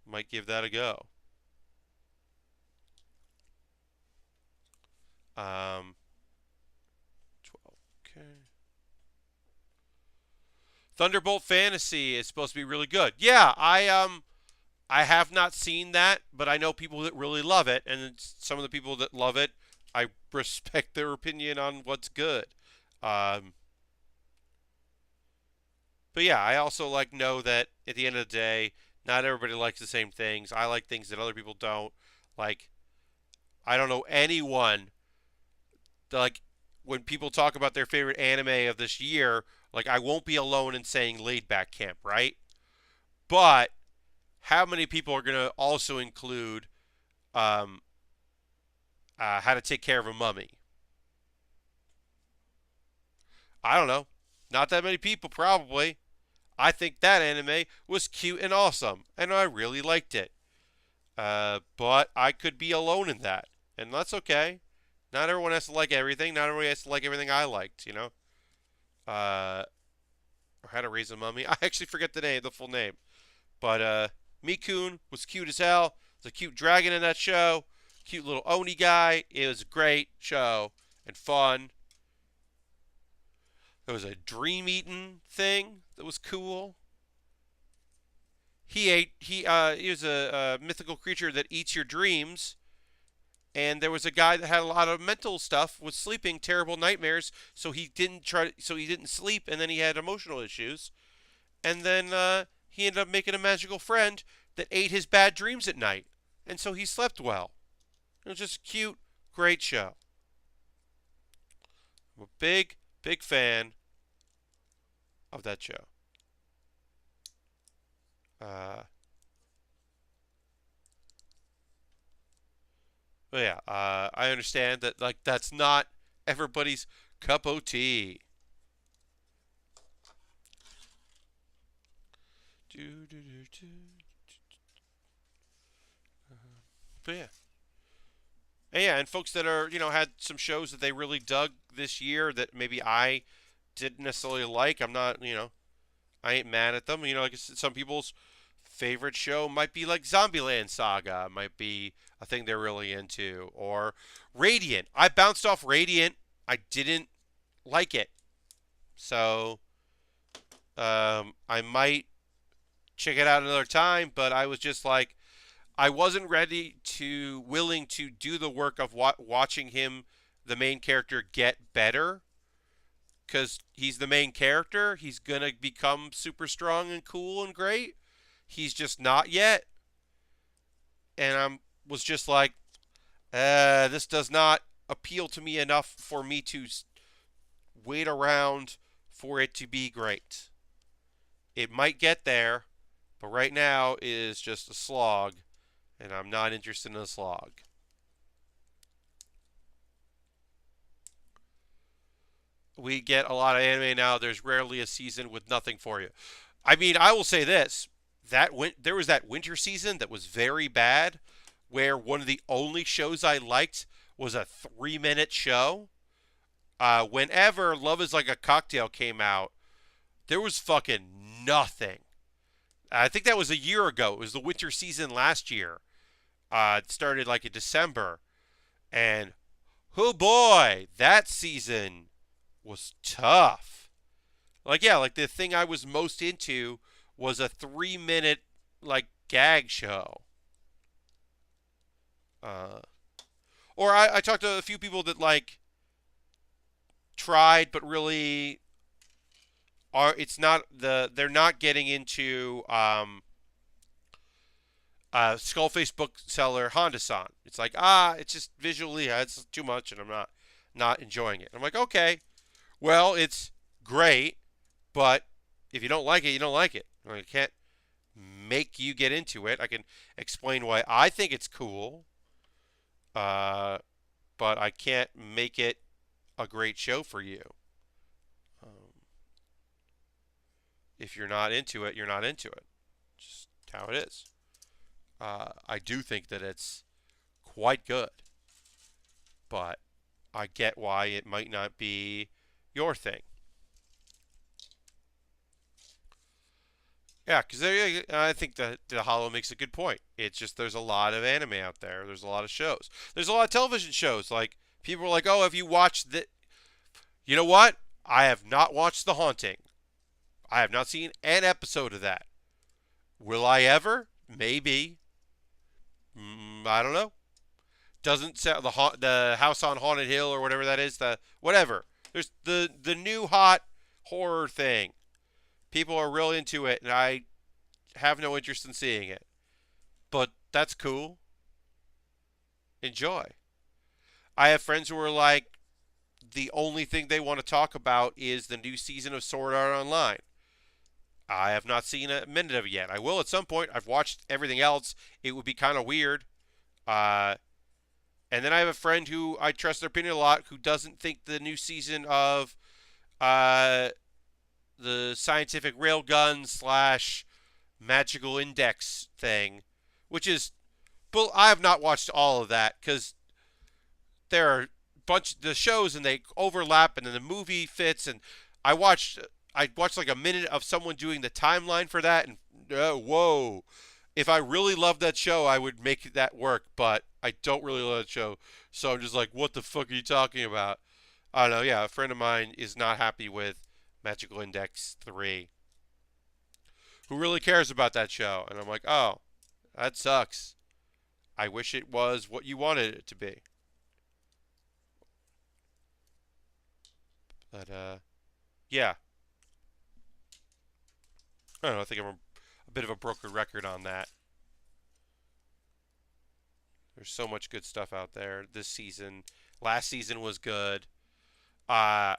might give that a go. Um, 12. Okay. Thunderbolt Fantasy is supposed to be really good. Yeah, I have not seen that, but I know people that really love it, and some of the people that love it, I respect their opinion on what's good. Um, but yeah, I also like know that at the end of the day, not everybody likes the same things. I like things that other people don't. Like I don't know anyone that, like when people talk about their favorite anime of this year, like I won't be alone in saying Laid Back Camp, right? But how many people are going to also include um, How to Take Care of a Mummy? I don't know. Not that many people, probably. I think that anime was cute and awesome, and I really liked it. But I could be alone in that, and that's okay. Not everyone has to like everything. Not everyone has to like everything I liked. Uh, or How to Raise a Mummy. I actually forget the full name. But Mikun was cute as hell. There's a cute dragon in that show. Cute little Oni guy. It was a great show and fun. There was a dream eating thing that was cool. he was a mythical creature that eats your dreams. And there was a guy that had a lot of mental stuff, was sleeping terrible nightmares, so he didn't sleep, and then he had emotional issues, and then he ended up making a magical friend that ate his bad dreams at night, and so he slept well. It was just a cute, great show. I'm a big fan of that show. Uh, but yeah, I understand that like that's not everybody's cup of tea. Do, do, do, do. But yeah, and yeah, and folks that are had some shows that they really dug this year that maybe I didn't necessarily like. I'm not I ain't mad at them. Like I said, some people's favorite show might be like Zombieland Saga, might be a thing they're really into, or Radiant. I bounced off Radiant. I didn't like it, so I might check it out another time. But I was just like, I wasn't willing to do the work of watching him, the main character, get better. Because he's the main character, he's gonna become super strong and cool and great. He's just not yet, and was just like, this does not appeal to me enough for me to wait around for it to be great. It might get there, but right now it is just a slog, and I'm not interested in a slog. We get a lot of anime now. There's rarely a season with nothing for you. I mean, I will say this: there was that winter season that was very bad, where one of the only shows I liked was a 3-minute show. Whenever Love Is Like a Cocktail came out, there was fucking nothing. I think that was a year ago. It was the winter season last year. It started like in December, and oh boy, that season was tough. Like yeah, like the thing I was most into was a 3-minute like gag show. Uh, or I talked to a few people that like tried, but really it's not they're not getting into Skullface bookseller Honda-san. It's like it's just visually it's too much, and I'm not enjoying it. I'm like okay, well it's great, but if you don't like it, you don't like it. I can't make you get into it. I can explain why I think it's cool, uh, but I can't make it a great show for you. Um, if you're not into it, you're not into it. Just how it is. I do think that it's quite good, but I get why it might not be your thing. Yeah, because I think that the Hollow makes a good point. It's just there's a lot of anime out there. There's a lot of shows. There's a lot of television shows. Like people are like, "Oh, have you watched the?" You know what? I have not watched The Haunting. I have not seen an episode of that. Will I ever? Maybe. I don't know. Doesn't sound the House on Haunted Hill or whatever that is. The whatever. There's the new hot horror thing. People are real into it, and I have no interest in seeing it. But that's cool. Enjoy. I have friends who are like, the only thing they want to talk about is the new season of Sword Art Online. I have not seen a minute of it yet. I will at some point. I've watched everything else. It would be kind of weird. Uh, and then I have a friend who I trust their opinion a lot who doesn't think the new season of uh, the scientific railgun slash magical index thing, which is, but I have not watched all of that because there are bunch of the shows and they overlap and then the movie fits and I watched like a minute of someone doing the timeline for that and whoa, if I really loved that show I would make that work, but I don't really love that show, so I'm just like, what the fuck are you talking about? I don't know. Yeah, a friend of mine is not happy with Magical Index 3. Who really cares about that show? And I'm like, oh, that sucks. I wish it was what you wanted it to be. But yeah, I don't know. I think I'm a bit of a broken record on that. There's so much good stuff out there this season. Last season was good. Uh,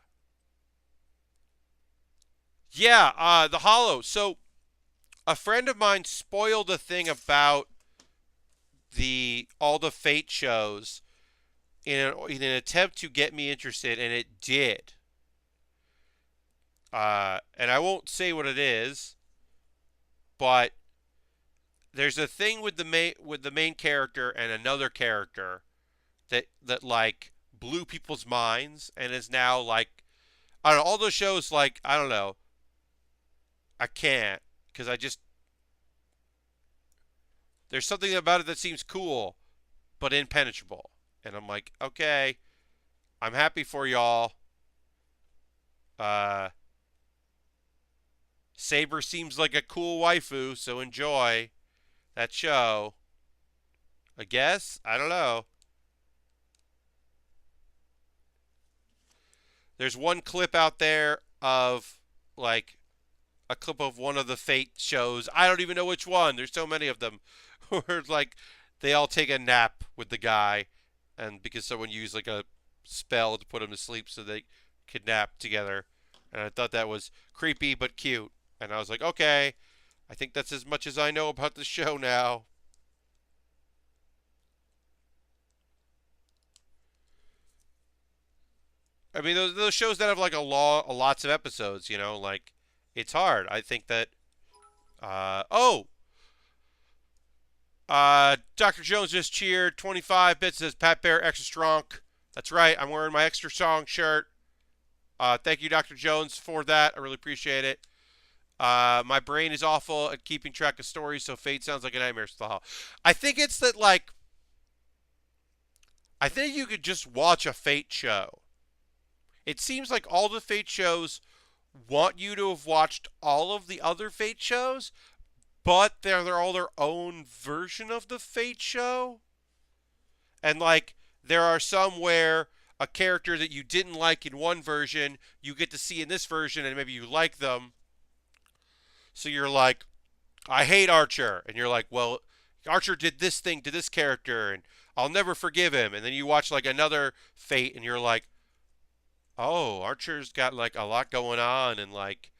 yeah, the Hollow. So a friend of mine spoiled a thing about the all the Fate shows in an attempt to get me interested, and it did. And I won't say what it is, but there's a thing with the main character and another character that like blew people's minds and is now like I don't know all those shows like I don't know I can't because I just there's something about it that seems cool but impenetrable and I'm like okay I'm happy for y'all. Uh, Saber seems like a cool waifu, so enjoy that show. I guess I don't know. There's one clip out there of like a clip of one of the Fate shows. I don't even know which one. There's so many of them where like they all take a nap with the guy, and because someone used like a spell to put him to sleep so they could nap together, and I thought that was creepy but cute, and I was like, okay, I think that's as much as I know about the show now. I mean, those shows that have like lots of episodes, like it's hard. I think that. Dr. Jones just cheered. 25 bits says Pat Bear extra strong. That's right. I'm wearing my extra strong shirt. Thank you, Dr. Jones, for that. I really appreciate it. My brain is awful at keeping track of stories, so Fate sounds like a nightmare. I think it's that like. I think you could just watch a Fate show. It seems like all the Fate shows want you to have watched all of the other Fate shows, but they're all their own version of the Fate show. And like there are some where a character that you didn't like in one version, you get to see in this version and maybe you like them. So you're like, I hate Archer. And you're like, well, Archer did this thing to this character and I'll never forgive him. And then you watch like another Fate and you're like, oh, Archer's got like a lot going on and like,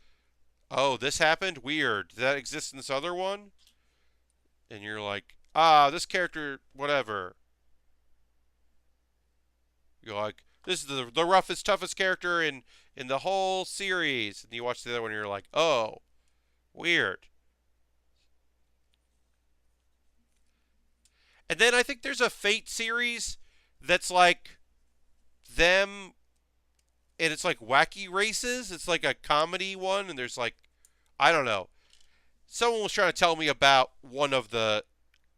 oh, this happened? Weird. Did that exist in this other one? And you're like, this character, whatever. You're like, this is the roughest, toughest character in the whole series. And you watch the other one and you're like, oh, weird. And then I think there's a Fate series that's like them and it's like wacky races. It's like a comedy one and there's like I don't know. Someone was trying to tell me about one of the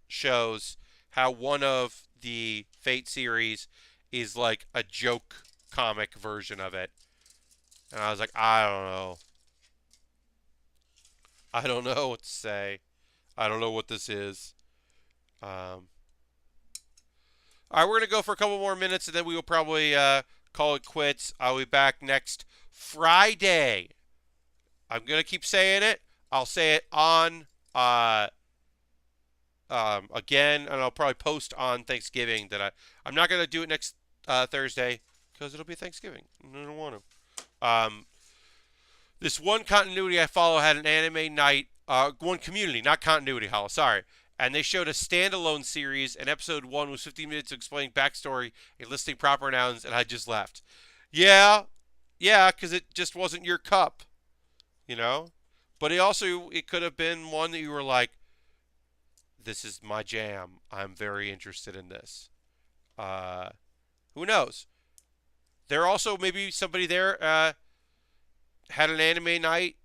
shows, how one of the Fate series is like a joke comic version of it. And I was like, I don't know. I don't know what to say. I don't know what this is. All right, we're going to go for a couple more minutes and then we will probably call it quits. I'll be back next Friday. I'm going to keep saying it. I'll say it on again, and I'll probably post on Thanksgiving that I'm not going to do it next Thursday because it'll be Thanksgiving. I don't want to. This one continuity I follow had an anime night, one community, not continuity, Hollow, sorry. And they showed a standalone series, and episode 1 was 15 minutes explaining backstory and listing proper nouns, and I just left. Yeah, because it just wasn't your cup, you know? But it could have been one that you were like, this is my jam. I'm very interested in this. Who knows? There also maybe somebody there had an anime night,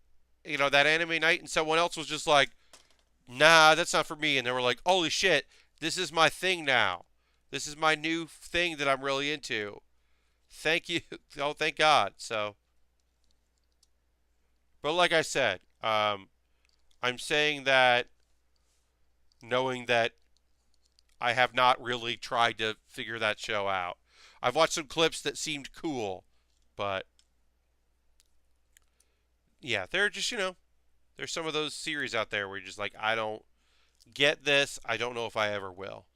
that anime night, and someone else was just like, nah, that's not for me. And they were like, holy shit, this is my thing now. This is my new thing that I'm really into. Thank you. Oh, thank God. So, but like I said, I'm I'm saying that knowing that I have not really tried to figure that show out. I've watched some clips that seemed cool, but yeah, they're just, there's some of those series out there where you're just like, I don't get this. I don't know if I ever will.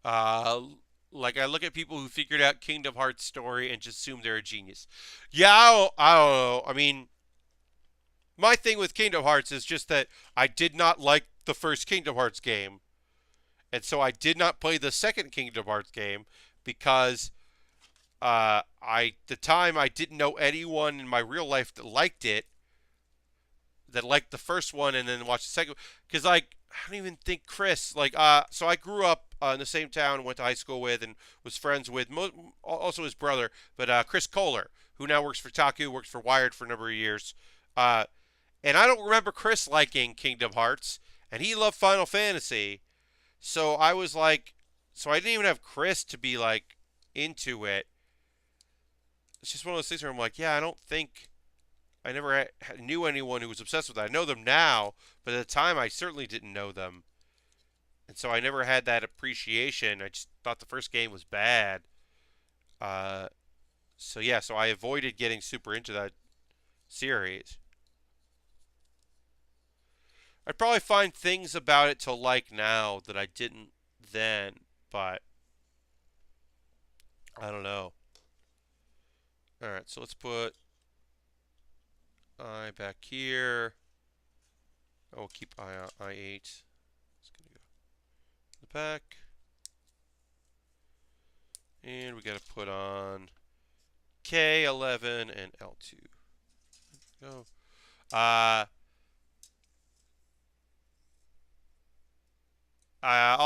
Uh, like I look at people who figured out Kingdom Hearts story and just assume they're a genius. Yeah, I don't know. I mean, my thing with Kingdom Hearts is just that I did not like the first Kingdom Hearts game, and so I did not play the second Kingdom Hearts game because the time I didn't know anyone in my real life that liked the first one and then watched the second. Because like I don't even think Chris so I grew up in the same town, went to high school with, and was friends with also his brother, but Chris Kohler, who now works for Taku, works for Wired for a number of years. Uh, and I don't remember Chris liking Kingdom Hearts, and he loved Final Fantasy. So I was like, so I didn't even have Chris to be like into it. It's just one of those things where I'm like, yeah, I don't think I never knew anyone who was obsessed with that. I know them now, but at the time I certainly didn't know them. And so I never had that appreciation. I just thought the first game was bad. Uh, so yeah, so I avoided getting super into that series. I'd probably find things about it to like now that I didn't then, but I don't know. Alright, so let's put I back here. Oh, we'll keep I on I8. It's gonna go in the back. And we gotta put on K11 and L2. Go.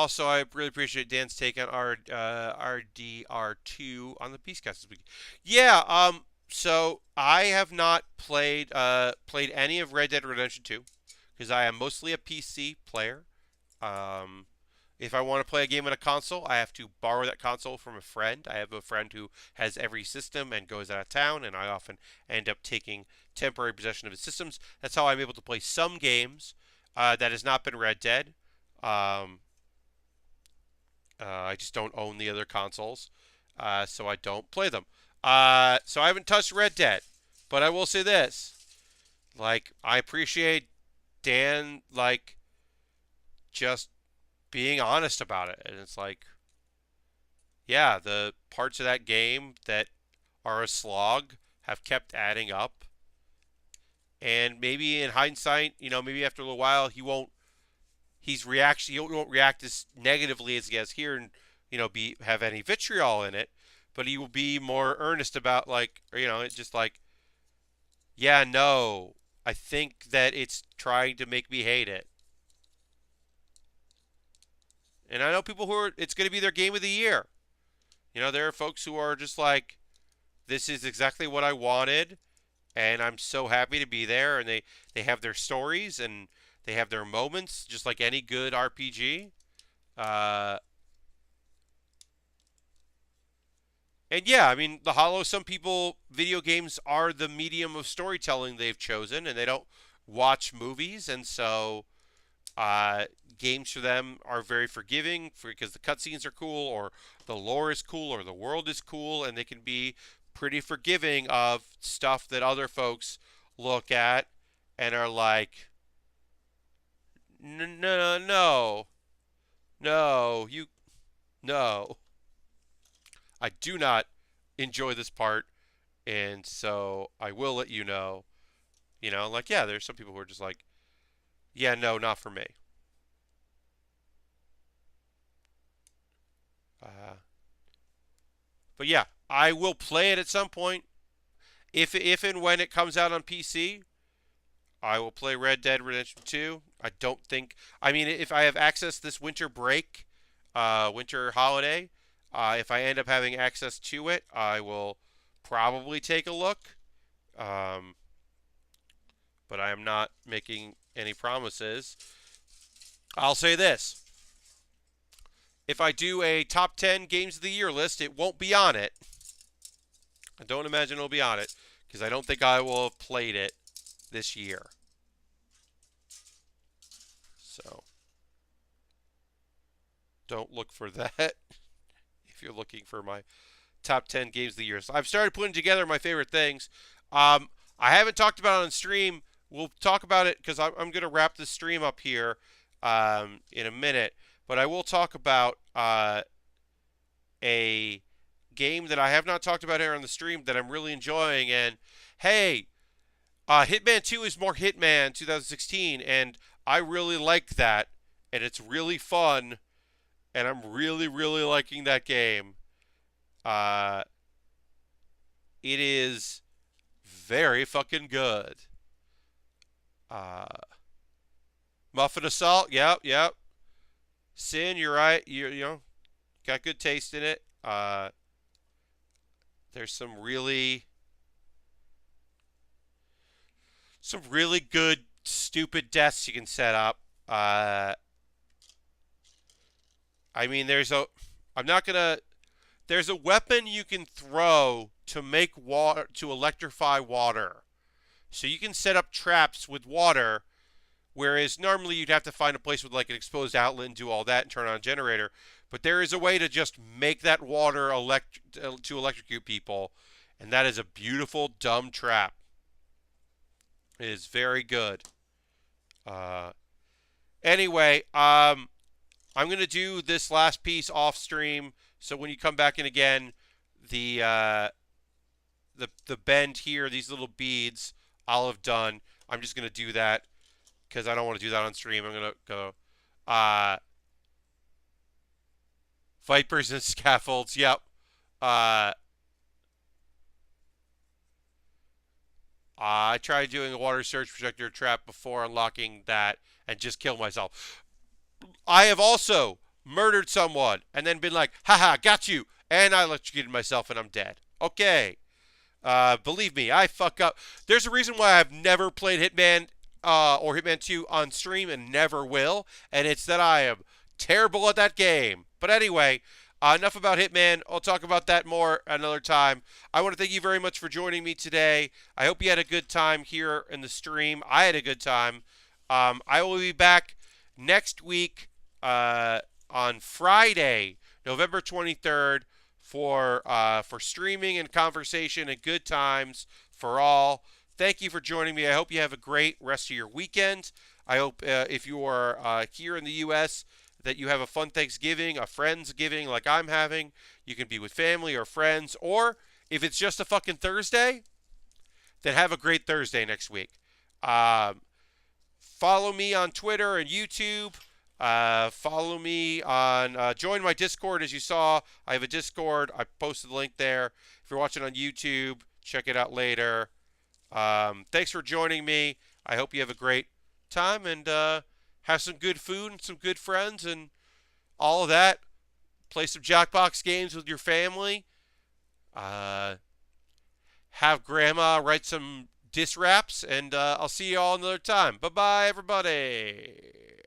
Also, I really appreciate Dan's take on RDR2 on the Beastcast this week. Yeah, so I have not played any of Red Dead Redemption 2 because I am mostly a PC player. Um, if I want to play a game on a console, I have to borrow that console from a friend. I have a friend who has every system and goes out of town, and I often end up taking temporary possession of his systems. That's how I'm able to play some games that has not been Red Dead. Um, I just don't own the other consoles, so I don't play them. So I haven't touched Red Dead, but I will say this: like, I appreciate Dan, like, just being honest about it, and it's like, yeah, the parts of that game that are a slog have kept adding up, and maybe in hindsight, maybe after a little while, he won't react as negatively as he has here and be have any vitriol in it, but he will be more earnest about like it's just like, yeah, no, I think that it's trying to make me hate it. And I know people who are it's going to be their game of the year. There are folks who are just like, this is exactly what I wanted, and I'm so happy to be there, and they have their stories and they have their moments just like any good RPG. Uh, and yeah, I mean, some people, video games are the medium of storytelling they've chosen, and they don't watch movies, and so uh, games for them are very forgiving because the cutscenes are cool, or the lore is cool, or the world is cool, and they can be pretty forgiving of stuff that other folks look at and are like, no, no, no, no. I do not enjoy this part, and so I will let you know. Like, yeah, there's some people who are just like, yeah, no, not for me. Uh, but yeah, I will play it at some point. If and when it comes out on PC, I will play Red Dead Redemption 2. I don't think. I mean, if I have access this winter break, winter holiday, if I end up having access to it, I will probably take a look. Um, but I am not making any promises. I'll say this. If I do a top 10 games of the year list, it won't be on it. I don't imagine it'll be on it because I don't think I will have played it this year. So don't look for that if you're looking for my top 10 games of the year. So I've started putting together my favorite things. I haven't talked about it on stream. We'll talk about it because I'm going to wrap the stream up here in a minute. But I will talk about a game that I have not talked about here on the stream that I'm really enjoying. And hey, Hitman 2 is more Hitman 2016, and I really like that, and it's really fun, and I'm really, really liking that game. Uh, it is very fucking good. Uh, Muffin Assault, yep. Sin, you're right. You know, got good taste in it. There's some really good stupid deaths you can set up. I mean, I'm not gonna. There's a weapon you can throw to make water to electrify water. So you can set up traps with water, whereas normally you'd have to find a place with like an exposed outlet and do all that and turn on a generator. But there is a way to just make that water to electrocute people, and that is a beautiful dumb trap. It is very good. Uh, anyway, I'm gonna do this last piece off stream. So when you come back in again, the the bend here, these little beads, I'll have done. I'm just gonna do that because I don't want to do that on stream. I'm gonna go vipers and scaffolds. Yep. I tried doing a water surge projector trap before unlocking that and just killed myself. I have also murdered someone and then been like, haha, got you. And I electrocuted myself and I'm dead. Okay. Believe me, I fuck up. There's a reason why I've never played Hitman or Hitman 2 on stream and never will. And it's that I am terrible at that game. But anyway, enough about Hitman. I'll talk about that more another time. I want to thank you very much for joining me today. I hope you had a good time here in the stream. I had a good time. I will be back next week on Friday, November 23rd, for streaming and conversation and good times for all. Thank you for joining me. I hope you have a great rest of your weekend. I hope if you are here in the U.S. that you have a fun Thanksgiving, a Friendsgiving like I'm having. You can be with family or friends, or if it's just a fucking Thursday, then have a great Thursday next week. Follow me on Twitter and YouTube. Follow me on, join my Discord. As you saw, I have a Discord. I posted the link there. If you're watching on YouTube, check it out later. Thanks for joining me. I hope you have a great time and have some good food and some good friends and all of that. Play some Jackbox games with your family. Have grandma write some diss raps, and I'll see you all another time. Bye-bye, everybody.